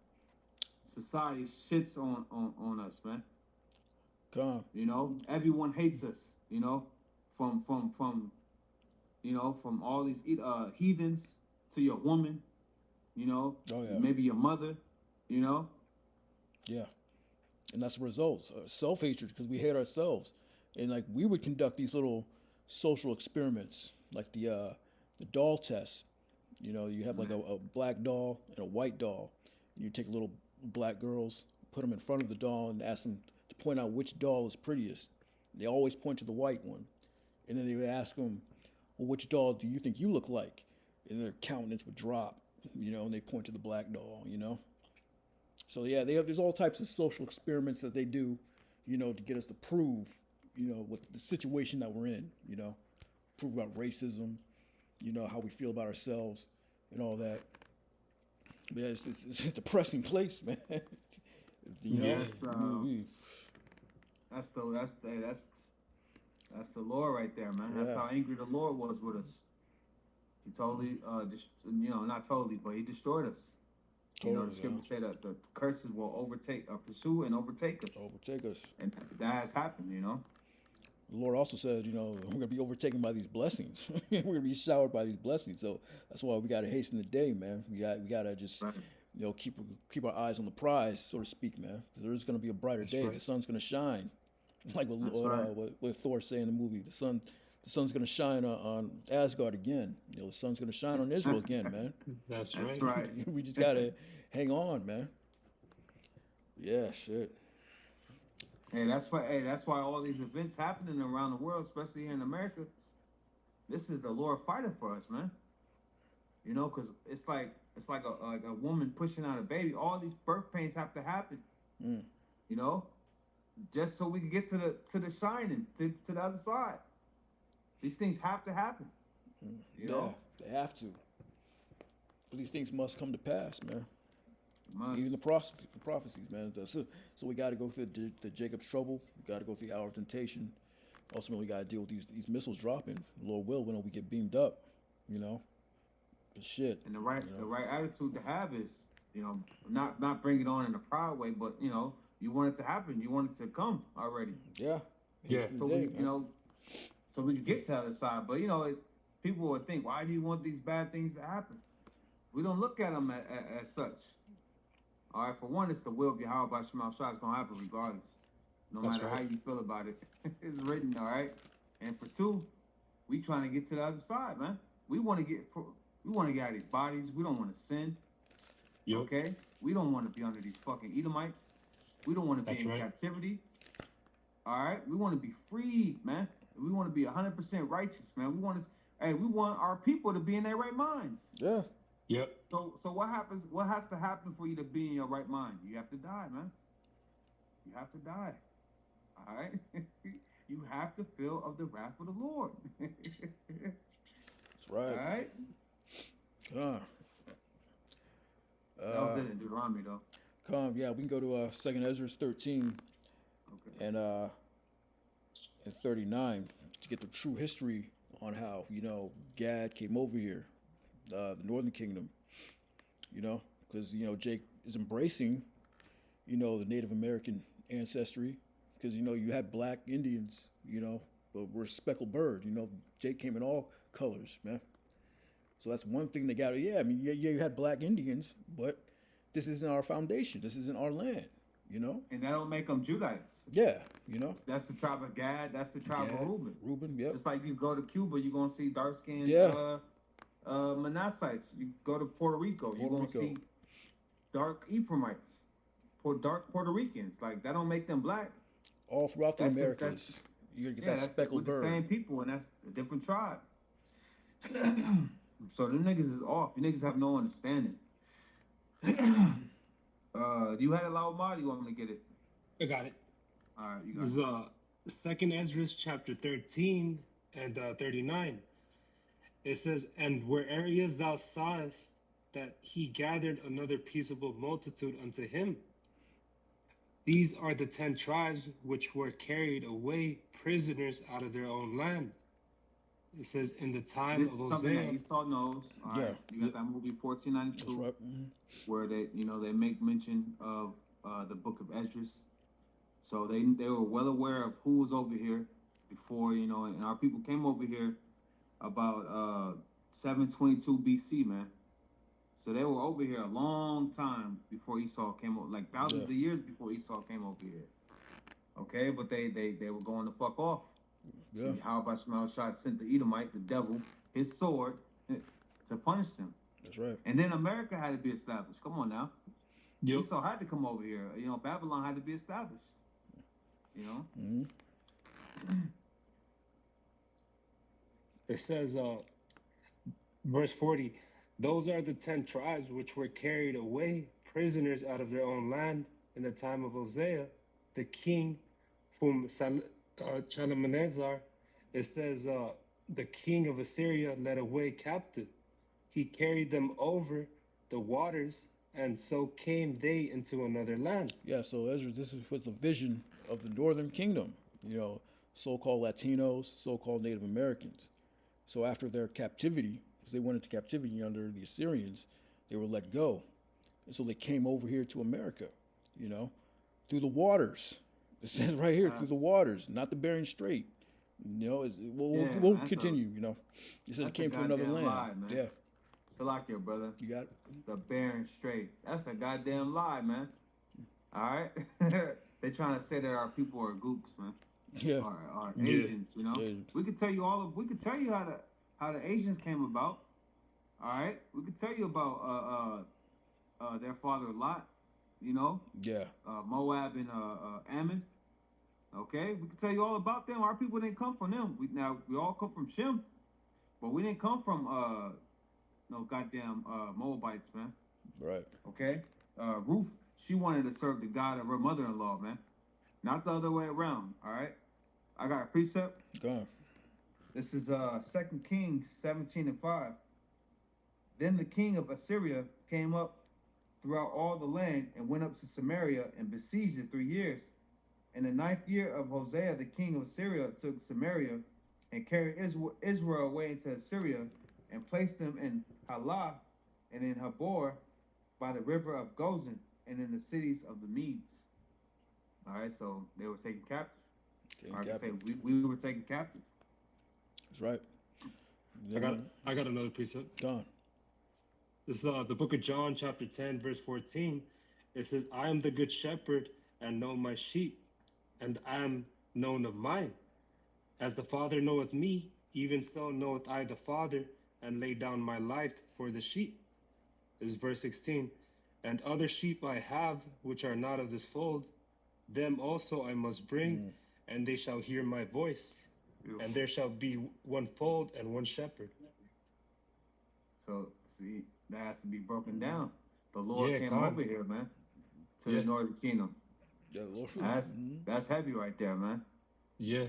Society shits on us, man. Everyone hates us, from all these heathens to your woman, maybe your mother, Yeah. And that's the result. Self-hatred, because we hate ourselves. And like we would conduct these little social experiments, like the doll test. You have like a black doll and a white doll. And you take little black girls, put them in front of the doll, and ask them to point out which doll is prettiest. They always point to the white one. And then they would ask them, well, which doll do you think you look like? And their countenance would drop, and they point to the black doll, So yeah, there's all types of social experiments that they do, to get us to prove, what the situation that we're in, prove about racism, how we feel about ourselves and all that. But yeah, it's a depressing place, man. That's the Lord right there, man. That's how angry the Lord was with us. He totally, not totally, but he destroyed us. Totally, the scriptures say that the curses will pursue and overtake us. And that has happened, The Lord also said, we're going to be overtaken by these blessings. We're going to be showered by these blessings. So that's why we got to hasten the day, man. We got to just, keep our eyes on the prize, so to speak, man. Because there's going to be a brighter day. Right. The sun's going to shine. Like what Thor say in the movie. The sun's going to shine on Asgard again. The sun's going to shine on Israel again, man. That's right. We just got to hang on, man. Yeah, shit. Hey, that's why all these events happening around the world, especially here in America. This is the Lord fighting for us, man. Because it's like a woman pushing out a baby. All these birth pains have to happen. Just so we can get to the shining, to the other side. These things have to happen. Yeah, they have to. For these things must come to pass, man. Even the prophecies, man. So we got to go through the Jacob's trouble. We got to go through the hour of temptation. Ultimately, we got to deal with these missiles dropping. Lord will, when we get beamed up, But shit. And the right attitude to have is, not bring it on in a proud way, but you want it to happen. You want it to come already. Yeah. So so we can get to the other side. But people would think, why do you want these bad things to happen? We don't look at them as such. All right, for one, it's the will of Yahweh by Shema Shai. It's going to happen regardless. No matter how you feel about it. It's written, all right? And for two, we trying to get to the other side, man. We want to get out of these bodies. We don't want to sin. Yep. Okay? We don't want to be under these fucking Edomites. We don't want to be in captivity. All right? We want to be freed, man. We want to be 100% righteous, man. We want our people to be in their right minds. Yeah. Yep. So what happens? What has to happen for you to be in your right mind? You have to die, man. You have to die. All right. You have to feel of the wrath of the Lord. That's right. All right. That was it in Deuteronomy, though. Yeah, we can go to 2nd Ezra 13 and 39 to get the true history on how Gad came over here, the Northern Kingdom. Because Jake is embracing the Native American ancestry, because you had black Indians, but we're a speckled bird. Jake came in all colors, man. So that's one thing they got. Yeah, I mean, yeah, you had black Indians, but this isn't our foundation. This isn't our land. And that don't make them Judites. Yeah, That's the tribe of Gad. That's the tribe of Reuben. Reuben, yep. Just like you go to Cuba, you're gonna see dark skinned Manassites. You go to Puerto Rico, you're gonna see dark Ephraimites, dark Puerto Ricans. Like that don't make them black. All throughout the Americas, you're gonna get that speckled bird. The same people, and that's a different tribe. So them niggas is off. You niggas have no understanding. Do you have it, Laumar? Do you want me to get it? I got it. All right, you got it. Second Ezra chapter 13 and 39. It says, "And where areas thou sawest that he gathered another peaceable multitude unto him. These are the 10 tribes which were carried away prisoners out of their own land." It says, "In the time of Hosea." Something that Esau knows. All right. You got that movie 1492, that's right. Mm-hmm. Where they make mention of the book of Esdras. So they were well aware of who was over here before, and our people came over here about 722 BC, man. So they were over here a long time before Esau came over, like thousands of years before Esau came over here. Okay, but they were going to fuck off. Yeah. See, how about Shmuel sent the Edomite, the devil, his sword to punish them. That's right. And then America had to be established. Come on now. Yep. Esau had to come over here. Babylon had to be established. Mm-hmm. It says, verse 40, "Those are the 10 tribes which were carried away prisoners out of their own land in the time of Hosea, the king, whom Shalmaneser," it says, "the king of Assyria led away captive. He carried them over the waters, and so came they into another land." Yeah, so Ezra, this was the vision of the Northern Kingdom, so-called Latinos, so-called Native Americans. So after their captivity, because they went into captivity under the Assyrians, they were let go. And so they came over here to America, through the waters. It says right here, through the waters, not the Bering Strait. We'll continue, It says it came from another land. Lie, man. Yeah. Salakia, brother. You got it? The Bering Strait. That's a goddamn lie, man. All right? They trying to say that our people are gooks, man. Yeah. Or Asians, Yeah. We could tell you how the Asians came about. All right? We could tell you about their father Lot, Yeah. Moab and Ammon. Okay? We could tell you all about them. Our people didn't come from them. We all come from Shem. But we didn't come from no goddamn Moabites, man. Right. Okay? Ruth, she wanted to serve the God of her mother-in-law, man. Not the other way around, all right? I got a precept. Go on. This is 2 Kings 17:5. "Then the king of Assyria came up throughout all the land and went up to Samaria and besieged it 3 years. In the 9th year of Hosea, the king of Assyria took Samaria and carried Israel away into Assyria and placed them in Halah and in Habor by the river of Gozan and in the cities of the Medes." All right, so they were taken captive. We were taken captive. That's right. I got another precept. Go on. This is the book of John, chapter 10, verse 14. It says, "I am the good shepherd and know my sheep, and I am known of mine. As the Father knoweth me, even so knoweth I the Father, and lay down my life for the sheep." This is verse 16. "And other sheep I have, which are not of this fold, them also I must bring, and they shall hear my voice. Beautiful. And there shall be one fold and one shepherd." So, see, that has to be broken down. The Lord came over here, man, to the Northern Kingdom. Yeah, Lord. That's heavy right there, man. Yeah.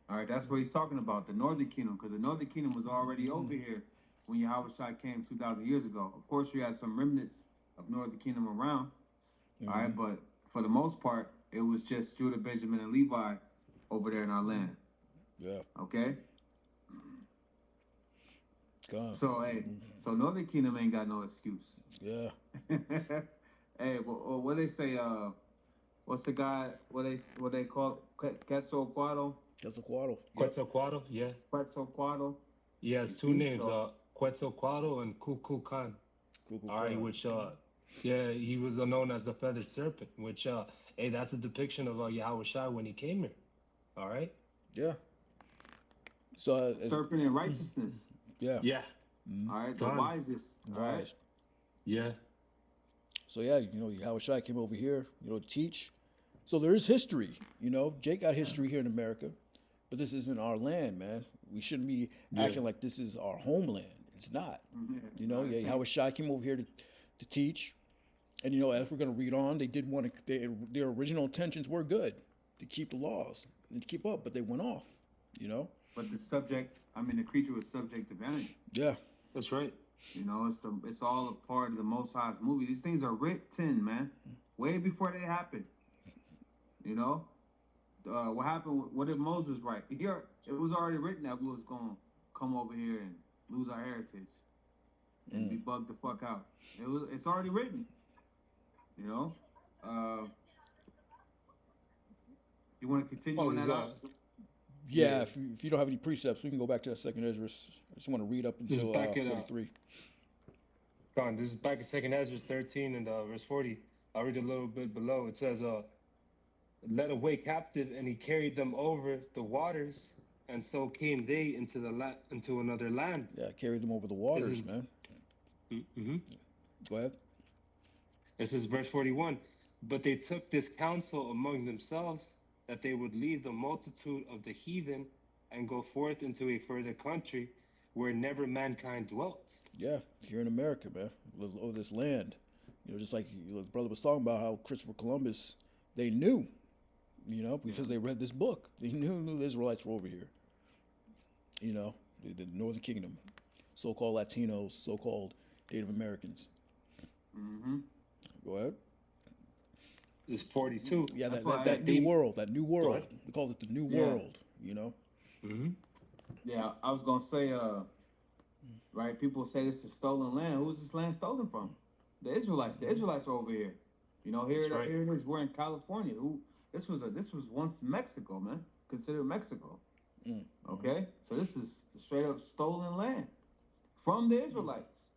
All right, that's what he's talking about, the Northern Kingdom, because the Northern Kingdom was already over here when Yahweh came 2,000 years ago. Of course, you had some remnants of Northern Kingdom around, all right, but for the most part, it was just Judah, Benjamin, and Levi over there in our land. Yeah. Okay? Gone. So hey, so Northern Kingdom ain't got no excuse. Yeah. Hey, what they say? What's the guy? What they call Quetzalcoatl? Quetzalcoatl. Yep. Quetzalcoatl, yeah. Quetzalcoatl. He has You two see? names, So Quetzalcoatl and Kukulkan. Cool. All right, which yeah, he was known as the feathered serpent, which hey, that's a depiction of Yahweh Shai when he came here. All right. Yeah. So serpent in righteousness. yeah. Yeah. All right, the Gone. wisest. All right. Wise. Yeah. So yeah, Howard Shai came over here, to teach. So there is history. Jake got history here in America, but this isn't our land, man. We shouldn't be acting like this is our homeland. It's not. Howard Shai came over here to teach, and as we're gonna read on, they did want to. Their original intentions were good, to keep the laws and to keep up, but they went off. But the creature was subject to vanity. Yeah. That's right. It's all a part of the Most High's movie. These things are written, man, way before they happen. What happened? What did Moses write? Here, it was already written that we was gonna come over here and lose our heritage and be bugged the fuck out. It's already written. You want to continue on that out? Yeah, if you don't have any precepts, we can go back to that second Ezra. I just want to read up until 43. This is back in second Ezra 13 and verse 40. I'll read a little bit below. It says, led away captive, and he carried them over the waters, and so came they into another land. Yeah, carried them over the waters, man. Mm-hmm. Go ahead. This is verse 41. But they took this counsel among themselves, that they would leave the multitude of the heathen and go forth into a further country where never mankind dwelt. Yeah, here in America, man, over this land. Just like the brother was talking about how Christopher Columbus, they knew, because they read this book. They knew the Israelites were over here. The Northern Kingdom, so-called Latinos, so-called Native Americans. Mm-hmm. Go ahead. It's 42. Yeah, that new world. That new world. We call it the new world. Mm-hmm. Yeah, I was gonna say, right? People say this is stolen land. Who is this land stolen from? The Israelites. The Israelites are over here. Here it is. We're in California. This was once Mexico, man. Considered Mexico. Okay, so this is straight up stolen land from the Israelites.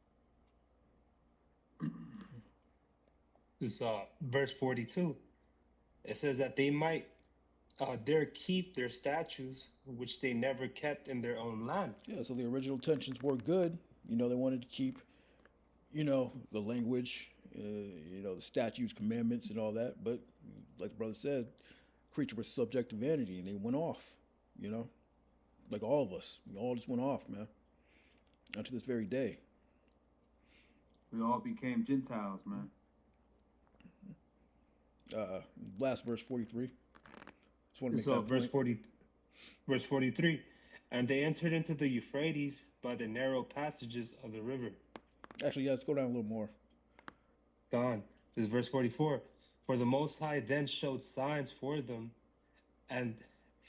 This verse 42. It says that they might dare keep their statues, which they never kept in their own land. Yeah, so the original intentions were good. They wanted to keep, the language, the statutes, commandments, and all that. But like the brother said, creature was subject to vanity, and they went off. Like all of us, we all just went off, man. Unto this very day. We all became Gentiles, man. Last verse 43. Just want to make So that verse 43. And they entered into the Euphrates by the narrow passages of the river. Actually, yeah, let's go down a little more. This is verse 44. For the Most High then showed signs for them and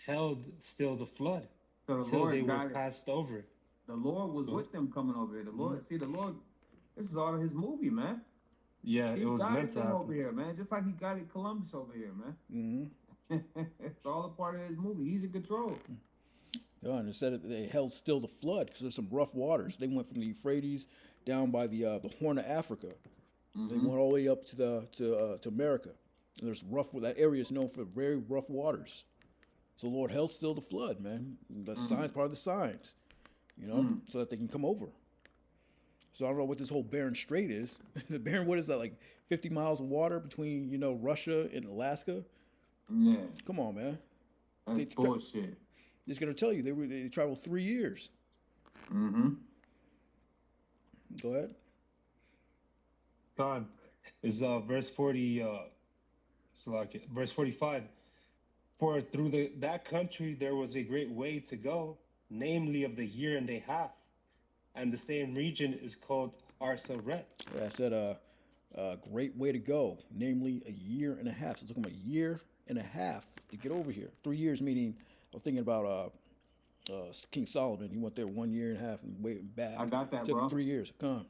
held still the flood till they were passed over. The Lord was with them coming over here. The Lord, this is all of his movie, man. Yeah, it was meant to happen over here, man. Just like he got it Columbus over here, man. It's all a part of his movie. He's in control. Yeah, and it said that they held still the flood because there's some rough waters. They went from the Euphrates down by the Horn of Africa. They went all the way up to America. And there's that area is known for very rough waters. So the Lord held still the flood, man. The signs, part of the signs, so that they can come over. So I don't know what this whole Bering Strait is. The Bering, what is that, like 50 miles of water between, Russia and Alaska? Yeah. Come on, man. That's bullshit. Just gonna tell you, they traveled 3 years. Mm-hmm. Go ahead. God is verse 40. Verse 45. For through that country there was a great way to go, namely of the year and a half, and the same region is called Arsaret. Yeah, I said a great way to go, namely a year and a half. So it's looking about a year and a half to get over here. 3 years meaning, I'm thinking about King Solomon. He went there 1 year and a half and went back. I got that, Took bro. 3 years. Come on.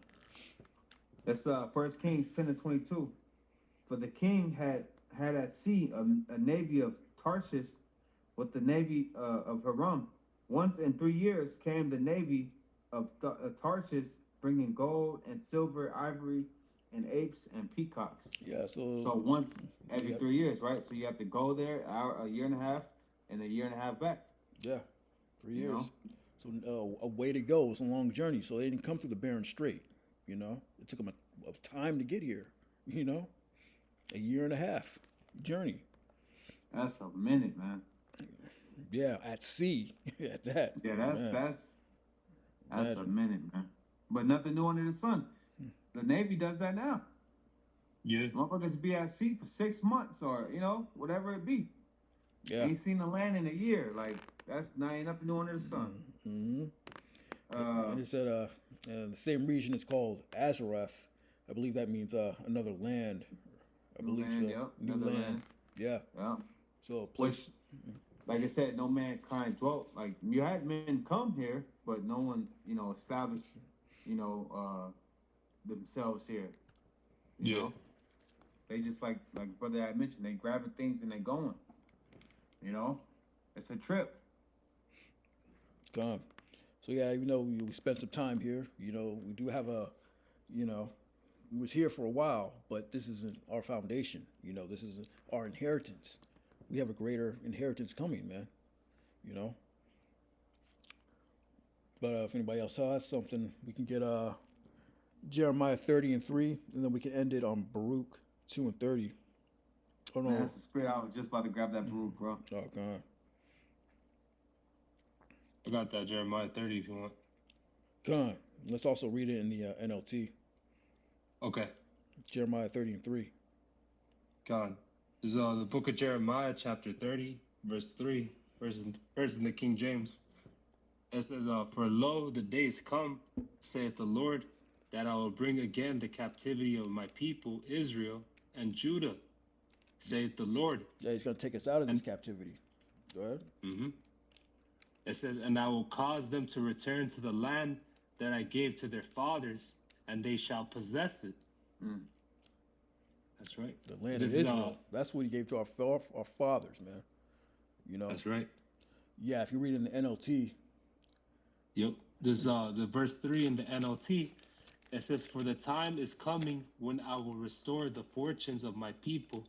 That's First Kings 10:22. For the king had at sea a navy of Tarshish with the navy of Haram. Once in 3 years came the navy of Tarshish, bringing gold and silver, ivory, and apes and peacocks. Yeah. So once every 3 years, right? So you have to go there a year and a half and a year and a half back. Yeah. 3 years. You know? So a way to go. It's a long journey. So they didn't come through the Barren Strait. You know, it took them a time to get here. You know, a year and a half journey. That's a minute, man. Yeah, at sea. At that. Yeah, that's a minute, man. But nothing new under the sun. The Navy does that now. Yeah. Motherfuckers be at sea for 6 months or, whatever it be. Yeah. Ain't seen the land in a year. Like, that's ain't nothing new under the sun. Mm-hmm. And it said the same region is called Azareth. I believe that means another land. I believe land, so. Yep. New Another land. Yeah. Yeah. So a place. Like I said, no mankind dwelt. Like, you had men come here, but no one, established, themselves here. You know? They just like brother I mentioned, they grabbing things and they going. It's a trip. Gone. So yeah, even though we spent some time here, we do have we was here for a while, but this isn't our foundation. This is our inheritance. We have a greater inheritance coming, man. But if anybody else has something, we can get Jeremiah 30:3, and then we can end it on Baruch 2:30. Oh no, that's the spirit. I was just about to grab that Baruch, bro. Oh God. I got that Jeremiah 30 if you want. Come on. Let's also read it in the NLT. Okay. Jeremiah 30:3. God. This is the book of Jeremiah, chapter 30, verse 3, verse in the King James. It says, For lo, the days come, saith the Lord, that I will bring again the captivity of my people, Israel and Judah, saith the Lord. Yeah, he's going to take us out of this captivity. Go ahead. Mm-hmm. It says, and I will cause them to return to the land that I gave to their fathers, and they shall possess it. Mm. That's right. The land of Israel. That's what he gave to our fathers, man. That's right. Yeah, if you read in the NLT. Yep. There's the verse 3 in the NLT. It says, for the time is coming when I will restore the fortunes of my people,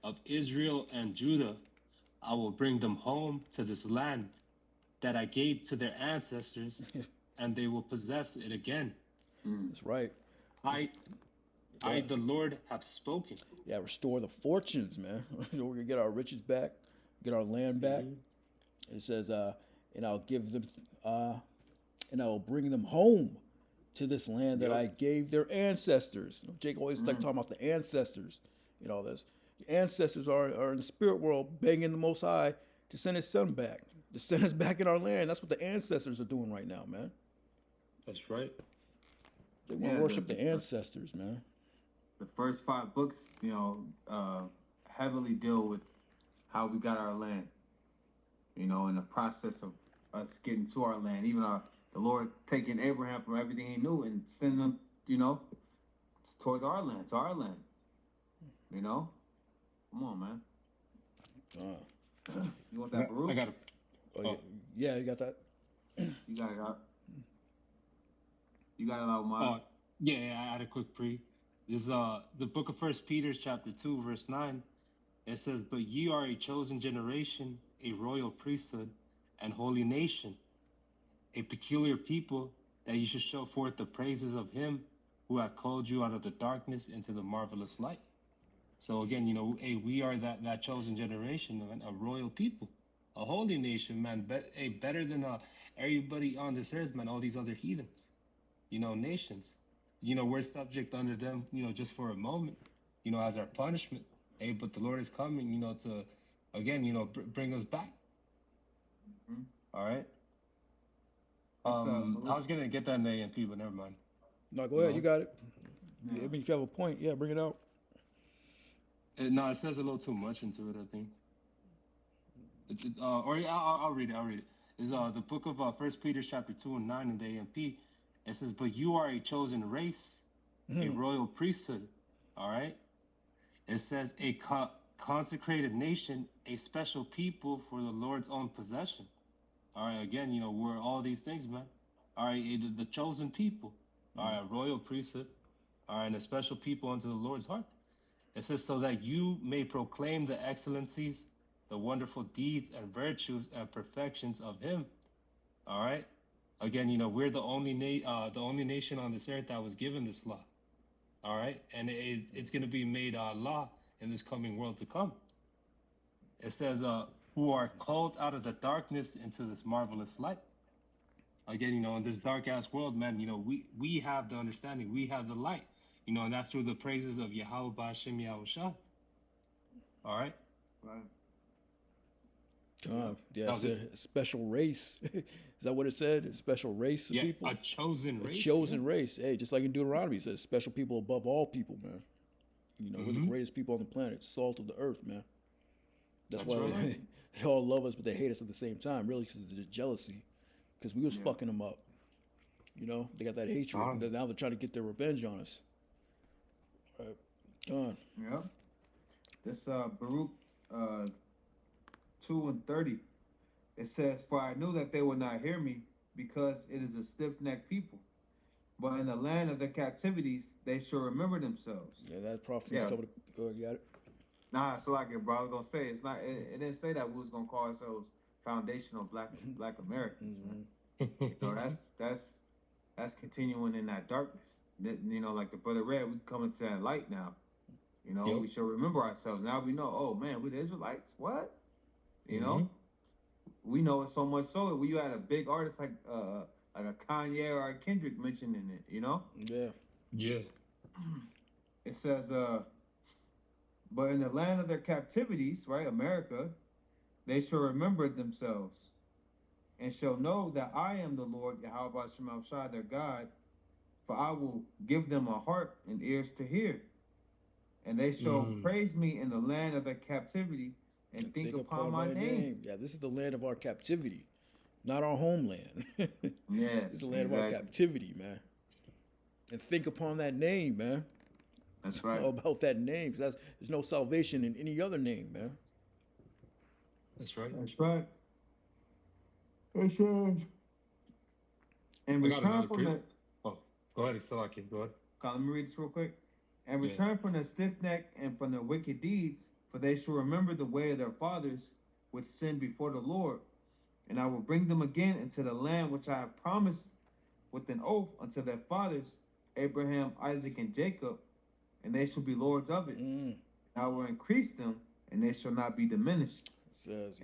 of Israel and Judah. I will bring them home to this land that I gave to their ancestors, and they will possess it again. That's right. I, the Lord, have spoken. Yeah, restore the fortunes, man. We're going to get our riches back, get our land back. Mm-hmm. It says, and I'll give them, and I will bring them home to this land that I gave their ancestors. Jake always like talking about the ancestors. This. The ancestors are in the spirit world begging the Most High to send his son back, to send us back in our land. That's what the ancestors are doing right now, man. That's right. They want to worship the ancestors, man. The first 5 books, heavily deal with how we got our land. In the process of us getting to our land, even the Lord taking Abraham from everything he knew and sending them, towards our land, to our land. Come on, man. You want that Baruch? I got it. Oh. Yeah, you got that? You got it out. You got it out, Mike. Yeah, I had a quick pre. This is the book of 1 Peter, chapter 2, verse 9. It says, but ye are a chosen generation, a royal priesthood, and holy nation, a peculiar people, that you should show forth the praises of him who hath called you out of the darkness into the marvelous light. So again, we are that chosen generation, man, a royal people, a holy nation, man, better than everybody on this earth, man, all these other heathens, nations. We're subject under them, just for a moment, as our punishment. Hey, but the Lord is coming, to, again, bring us back. Mm-hmm. All right. I was going to get that in the AMP, but never mind. No, go ahead. You got it. Yeah. I mean, if you have a point, bring it out. No, it says a little too much into it, I think. I'll read it. is the book of 1 Peter chapter 2 and 9 in the AMP. It says, but you are a chosen race, a royal priesthood. All right. It says a consecrated nation, a special people for the Lord's own possession. All right. Again, we're all these things, man. All right. The chosen people. All right. Royal priesthood. All right. And a special people unto the Lord's heart. It says, so that you may proclaim the excellencies, the wonderful deeds and virtues and perfections of him. All right. Again, we're the only nation on this earth that was given this law. All right. And it's going to be made law in this coming world to come. It says, who are called out of the darkness into this marvelous light. Again, in this dark ass world, man, we have the understanding, we have the light, and that's through the praises of Yahweh Ba'ashem Yahushua. All right. Right. Yeah, it said a special race. Is that what it said? A special race of people? A chosen race. A chosen race. Hey, just like in Deuteronomy, it says special people above all people, man. We're the greatest people on the planet, salt of the earth, man. That's why right. They all love us, but they hate us at the same time, really, because it's jealousy. Because we was fucking them up. They got that hatred. And now they're trying to get their revenge on us. All right. Go on. Yeah. This Baruch 2 and 30. It says, for I knew that they would not hear me, because it is a stiff-necked people. But in the land of their captivities, they shall remember themselves. Yeah, that prophecy's coming to... Go ahead, you got it? Nah, it's like it, bro. I was going to say, it's not... It didn't say that we was going to call ourselves foundational black Americans, man. That's continuing in that darkness. That, like the brother read, we coming to that light now. We should remember ourselves. Now we know, oh man, we the Israelites. What? We know it so much so when you had a big artist like a Kanye or a Kendrick mentioning it, Yeah. It says, but in the land of their captivities, right, America, they shall remember themselves and shall know that I am the Lord, Yahweh Ba'ashem Yahushua, their God, for I will give them a heart and ears to hear. And they shall praise me in the land of their captivity and think upon my name. Yeah, this is the land of our captivity, not our homeland. Yeah. This is the land of our captivity, man. And think upon that name, man. That's right. All about that name, because there's no salvation in any other name, man. That's right. That's right. It says, in return from the... Oh, go ahead, Salaki. Go ahead. Let me read this real quick. And return from their stiff neck and from their wicked deeds, for they shall remember the way of their fathers, which sinned before the Lord. And I will bring them again into the land which I have promised with an oath unto their fathers, Abraham, Isaac, and Jacob, and they shall be lords of it. And I will increase them, and they shall not be diminished. It says,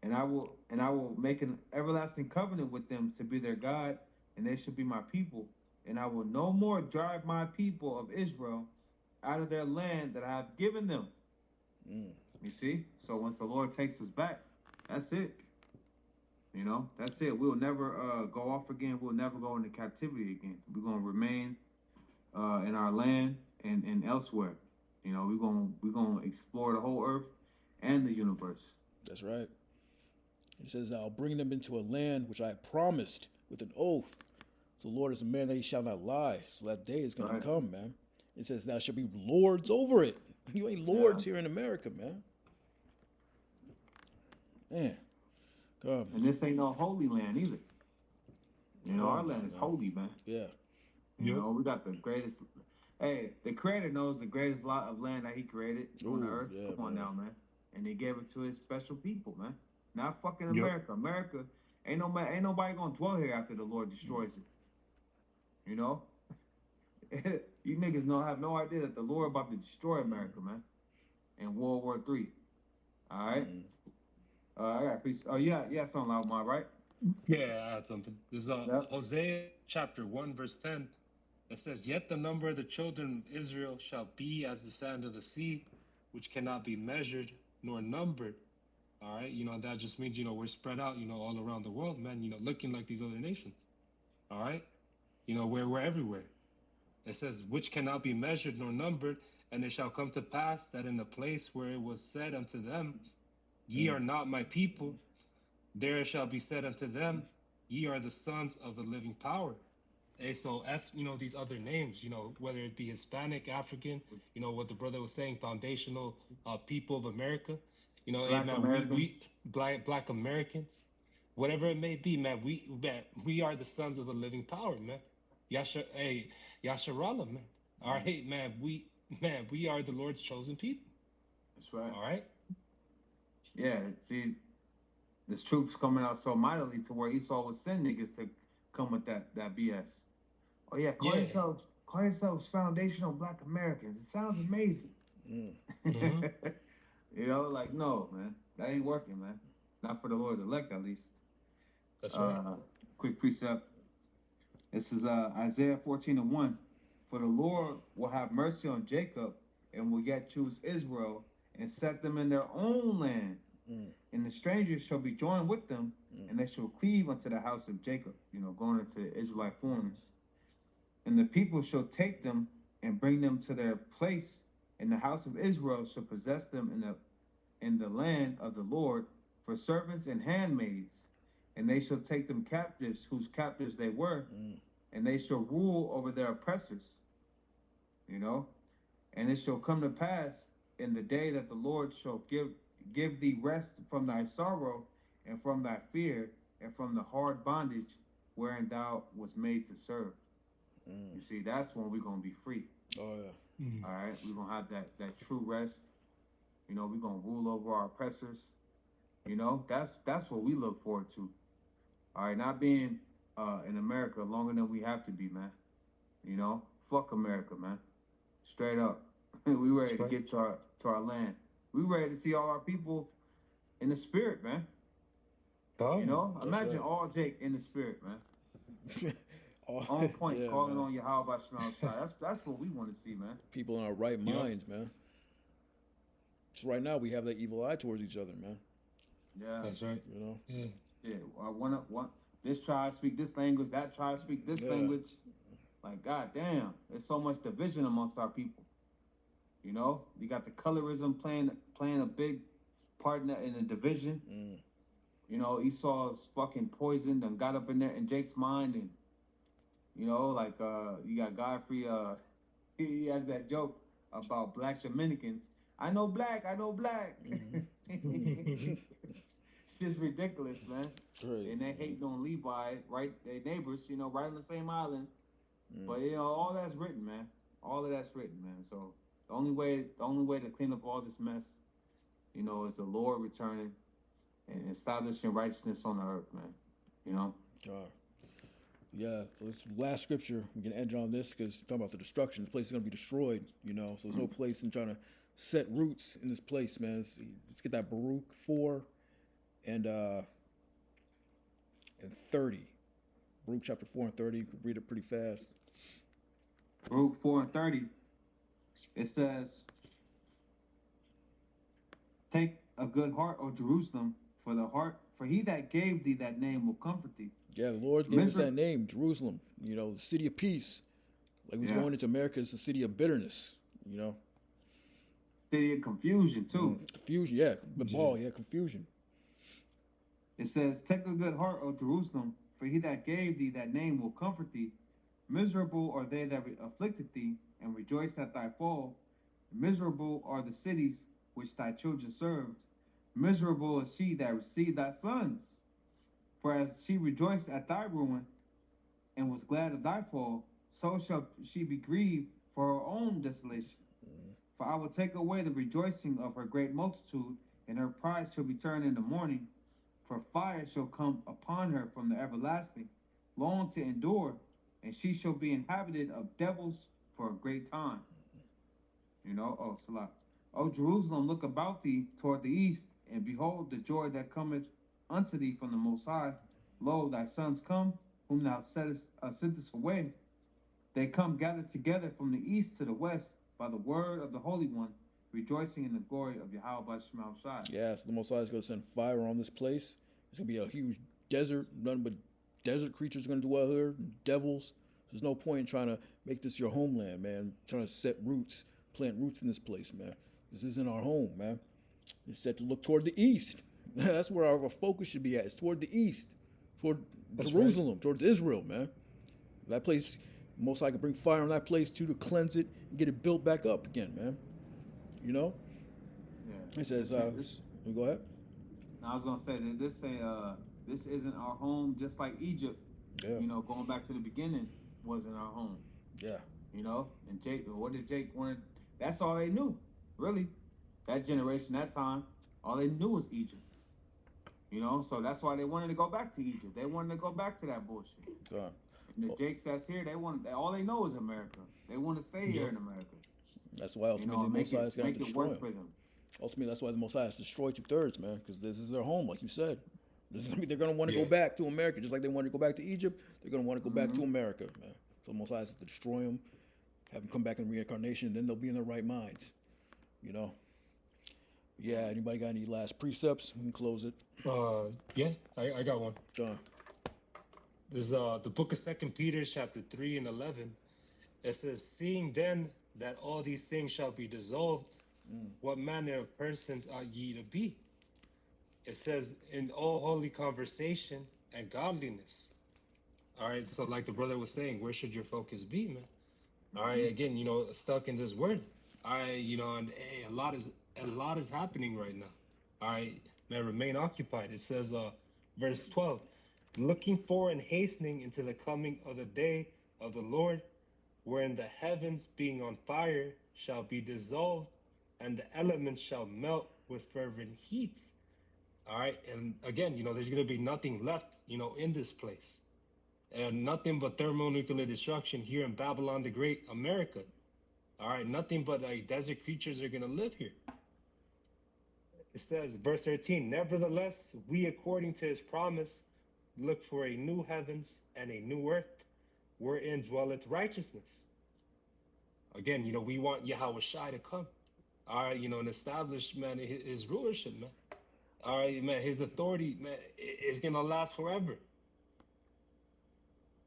And I will make an everlasting covenant with them to be their God, and they shall be my people. And I will no more drive my people of Israel out of their land that I have given them. You see? So once the Lord takes us back, that's it. That's it. We'll never go off again. We'll never go into captivity again. We're going to remain in our land and elsewhere. We're going to explore the whole earth and the universe. That's right. It says, I'll bring them into a land which I have promised with an oath. So the Lord is a man that he shall not lie. So that day is going to come, man. It says, thou shalt be lords over it. You ain't lords here in America, man. Man. Come. And this ain't no holy land either. Our land is holy, man. Yeah. We got the greatest. Hey, the Creator knows the greatest lot of land that he created on the earth. Come on now, man. And he gave it to his special people, man. Not fucking America. America, ain't nobody gonna dwell here after the Lord destroys it. You niggas have no idea that the Lord about to destroy America, man. In World War III. All right. I got a piece. Oh, you had something loud, Ma, right? Yeah, I had something. This is Hosea chapter 1, verse 10. It says, yet the number of the children of Israel shall be as the sand of the sea, which cannot be measured nor numbered. All right, that just means, we're spread out, all around the world, man, looking like these other nations. All right, we're everywhere. It says, which cannot be measured nor numbered, and it shall come to pass that in the place where it was said unto them, ye are not my people, there shall be said unto them, ye are the sons of the living power. Hey, so these other names, whether it be Hispanic, African, what the brother was saying, foundational people of America, hey Black man, Americans. we black Americans, whatever it may be, man, we are the sons of the living power, man. Yasharala, man. All right, man, we are the Lord's chosen people. That's right. All right. Yeah, see, this truth's coming out so mightily to where Esau would send niggas to come with that BS. Oh yeah, call yourselves foundational Black Americans. It sounds amazing. Mm-hmm. Like, no, man, that ain't working, man. Not for the Lord's elect, at least. That's right. Quick precept. This is Isaiah 14:1. For the Lord will have mercy on Jacob and will yet choose Israel and set them in their own land. And the strangers shall be joined with them, and they shall cleave unto the house of Jacob, going into Israelite foreigners. And the people shall take them and bring them to their place, and the house of Israel shall possess them in the land of the Lord for servants and handmaids. And they shall take them captives, whose captives they were, and they shall rule over their oppressors. And it shall come to pass in the day that the Lord shall give thee rest from thy sorrow and from thy fear and from the hard bondage wherein thou was made to serve. You see, that's when we're going to be free. Oh, yeah. All right? We're going to have that true rest. We're going to rule over our oppressors. That's what we look forward to. All right? Not being in America longer than we have to be, man. Fuck America, man. Straight up. We ready to get to our land. We ready to see all our people in the spirit, man. Imagine all Jake in the spirit, man. On point, yeah, calling on Yahweh Shai. That's what we want to see, man. People in our right minds, man. So right now we have that evil eye towards each other, man. Yeah, that's right. Yeah. One this tribe speak this language, that tribe speak this language. Like, goddamn, there's so much division amongst our people. You got the colorism playing a big part in the division. Esau's fucking poisoned and got up in there in Jake's mind, and you got Godfrey. He has that joke about black Dominicans. I know black. It's just ridiculous, man. Right. And they hating on Levi, right? They neighbors, right on the same island. But all that's written, man. All of that's written, man. So the only way to clean up all this mess, is the Lord returning and establishing righteousness on the earth, man. Yeah, so this last scripture, we can end on this because talking about the destruction. This place is going to be destroyed, so there's no place in trying to set roots in this place, man. Let's get that Baruch 4 and 30. Baruch chapter 4 and 30. You can read it pretty fast. Baruch 4 and 30. It says, take a good heart, O Jerusalem, for he that gave thee that name will comfort thee. Yeah, the Lord gave us that name, Jerusalem, the city of peace. Like we're going into America, it's a city of bitterness, City of confusion, too. Confusion, yeah. The ball, confusion. It says, take a good heart, O Jerusalem, for he that gave thee that name will comfort thee. Miserable are they that afflicted thee, and rejoiced at thy fall. Miserable are the cities which thy children served. Miserable is she that received thy sons. For as she rejoiced at thy ruin, and was glad of thy fall, so shall she be grieved for her own desolation. For I will take away the rejoicing of her great multitude, and her pride shall be turned into mourning. For fire shall come upon her from the everlasting, long to endure, and she shall be inhabited of devils for a great time. Salah. O Jerusalem, look about thee toward the east, and behold the joy that cometh unto thee from the Most High. Lo, thy sons come, whom thou sentest away. They come gathered together from the east to the west by the word of the Holy One, rejoicing in the glory of Yahweh Shema Shai. Yeah, so the Most High is going to send fire on this place. It's going to be a huge desert. Nothing but desert creatures are going to dwell here, devils. There's no point in trying to make this your homeland, man. Trying to set roots, plant roots in this place, man. This isn't our home, man. It's set to look toward the east. That's where our focus should be at. It's toward the east, toward That's Jerusalem, towards Israel, man. That place, most I can bring fire on that place too to cleanse it and get it built back up again, man. You know? Yeah. It says, go ahead. Now I was gonna say that this isn't our home, just like Egypt. Yeah. You know, going back to the beginning, wasn't our home. Yeah. You know, and what did Jake want? That's all they knew, really. That generation, that time, all they knew was Egypt. You know, so that's why they wanted to go back to Egypt. They wanted to go back to that bullshit. And the Jakes that's here, all they know is America. They want to stay here in America. That's why ultimately the Messiah is going to destroy them. Ultimately, that's why the Messiah has destroyed 2/3, man, because this is their home, like you said. They're going to want to go back to America, just like they wanted to go back to Egypt. They're going to want to go back to America, man. So the Messiah has to destroy them, have them come back in reincarnation, and then they'll be in their right minds. You know. Yeah. Anybody got any last precepts? We can close it. Yeah, I got one. Done. There's the book of 2 Peter, chapter 3 and 11. It says, "Seeing then that all these things shall be dissolved, what manner of persons ought ye to be?" It says, "In all holy conversation and godliness." All right, so like the brother was saying, where should your focus be, man? All right, again, stuck in this word. All right, and hey, a lot is happening right now. All right, man, remain occupied. It says, verse 12, "Looking for and hastening into the coming of the day of the Lord, wherein the heavens being on fire shall be dissolved, and the elements shall melt with fervent heat." All right, and again, there's going to be nothing left, in this place. And nothing but thermonuclear destruction here in Babylon the Great, America. All right, nothing but desert creatures are going to live here. It says, verse 13, "Nevertheless, we according to his promise look for a new heavens and a new earth, wherein dwelleth righteousness." Again, we want Yahweh Shai to come. All right, and establish, man, his rulership, man. All right, man, his authority, man, is going to last forever.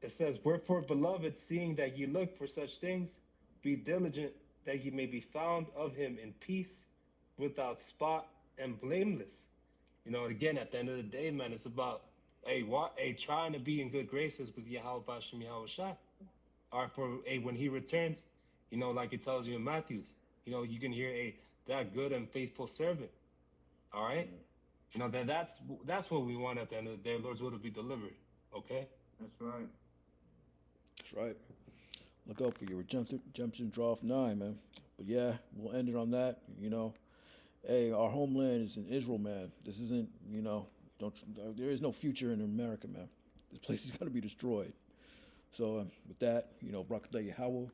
It says, "Wherefore, beloved, seeing that ye look for such things, be diligent that ye may be found of him in peace, without spot and blameless." Again, at the end of the day, man, it's about trying to be in good graces with Yahweh Bashem Yahweh Shai. All right, for when he returns, like it tells you in Matthew, you can hear that good and faithful servant. All right, that's what we want at the end of the day. Lord's will to be delivered. Okay, that's right. That's right. Look out for your redemption draw off 9, man. But yeah, we'll end it on that. Hey, our homeland is in Israel, man. This isn't, there is no future in America, man. This place is going to be destroyed. So with that, Barakatah Yahweh,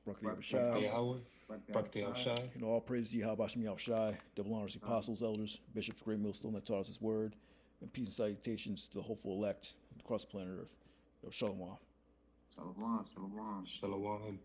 Barakatah Shai. All praise to Yahweh Bashem Yahweh Shai, double honors to apostles, elders, bishops, great millstones that taught us his word, and peace and salutations to the hopeful elect across the planet Earth. Shalom. Shalom. Shalom.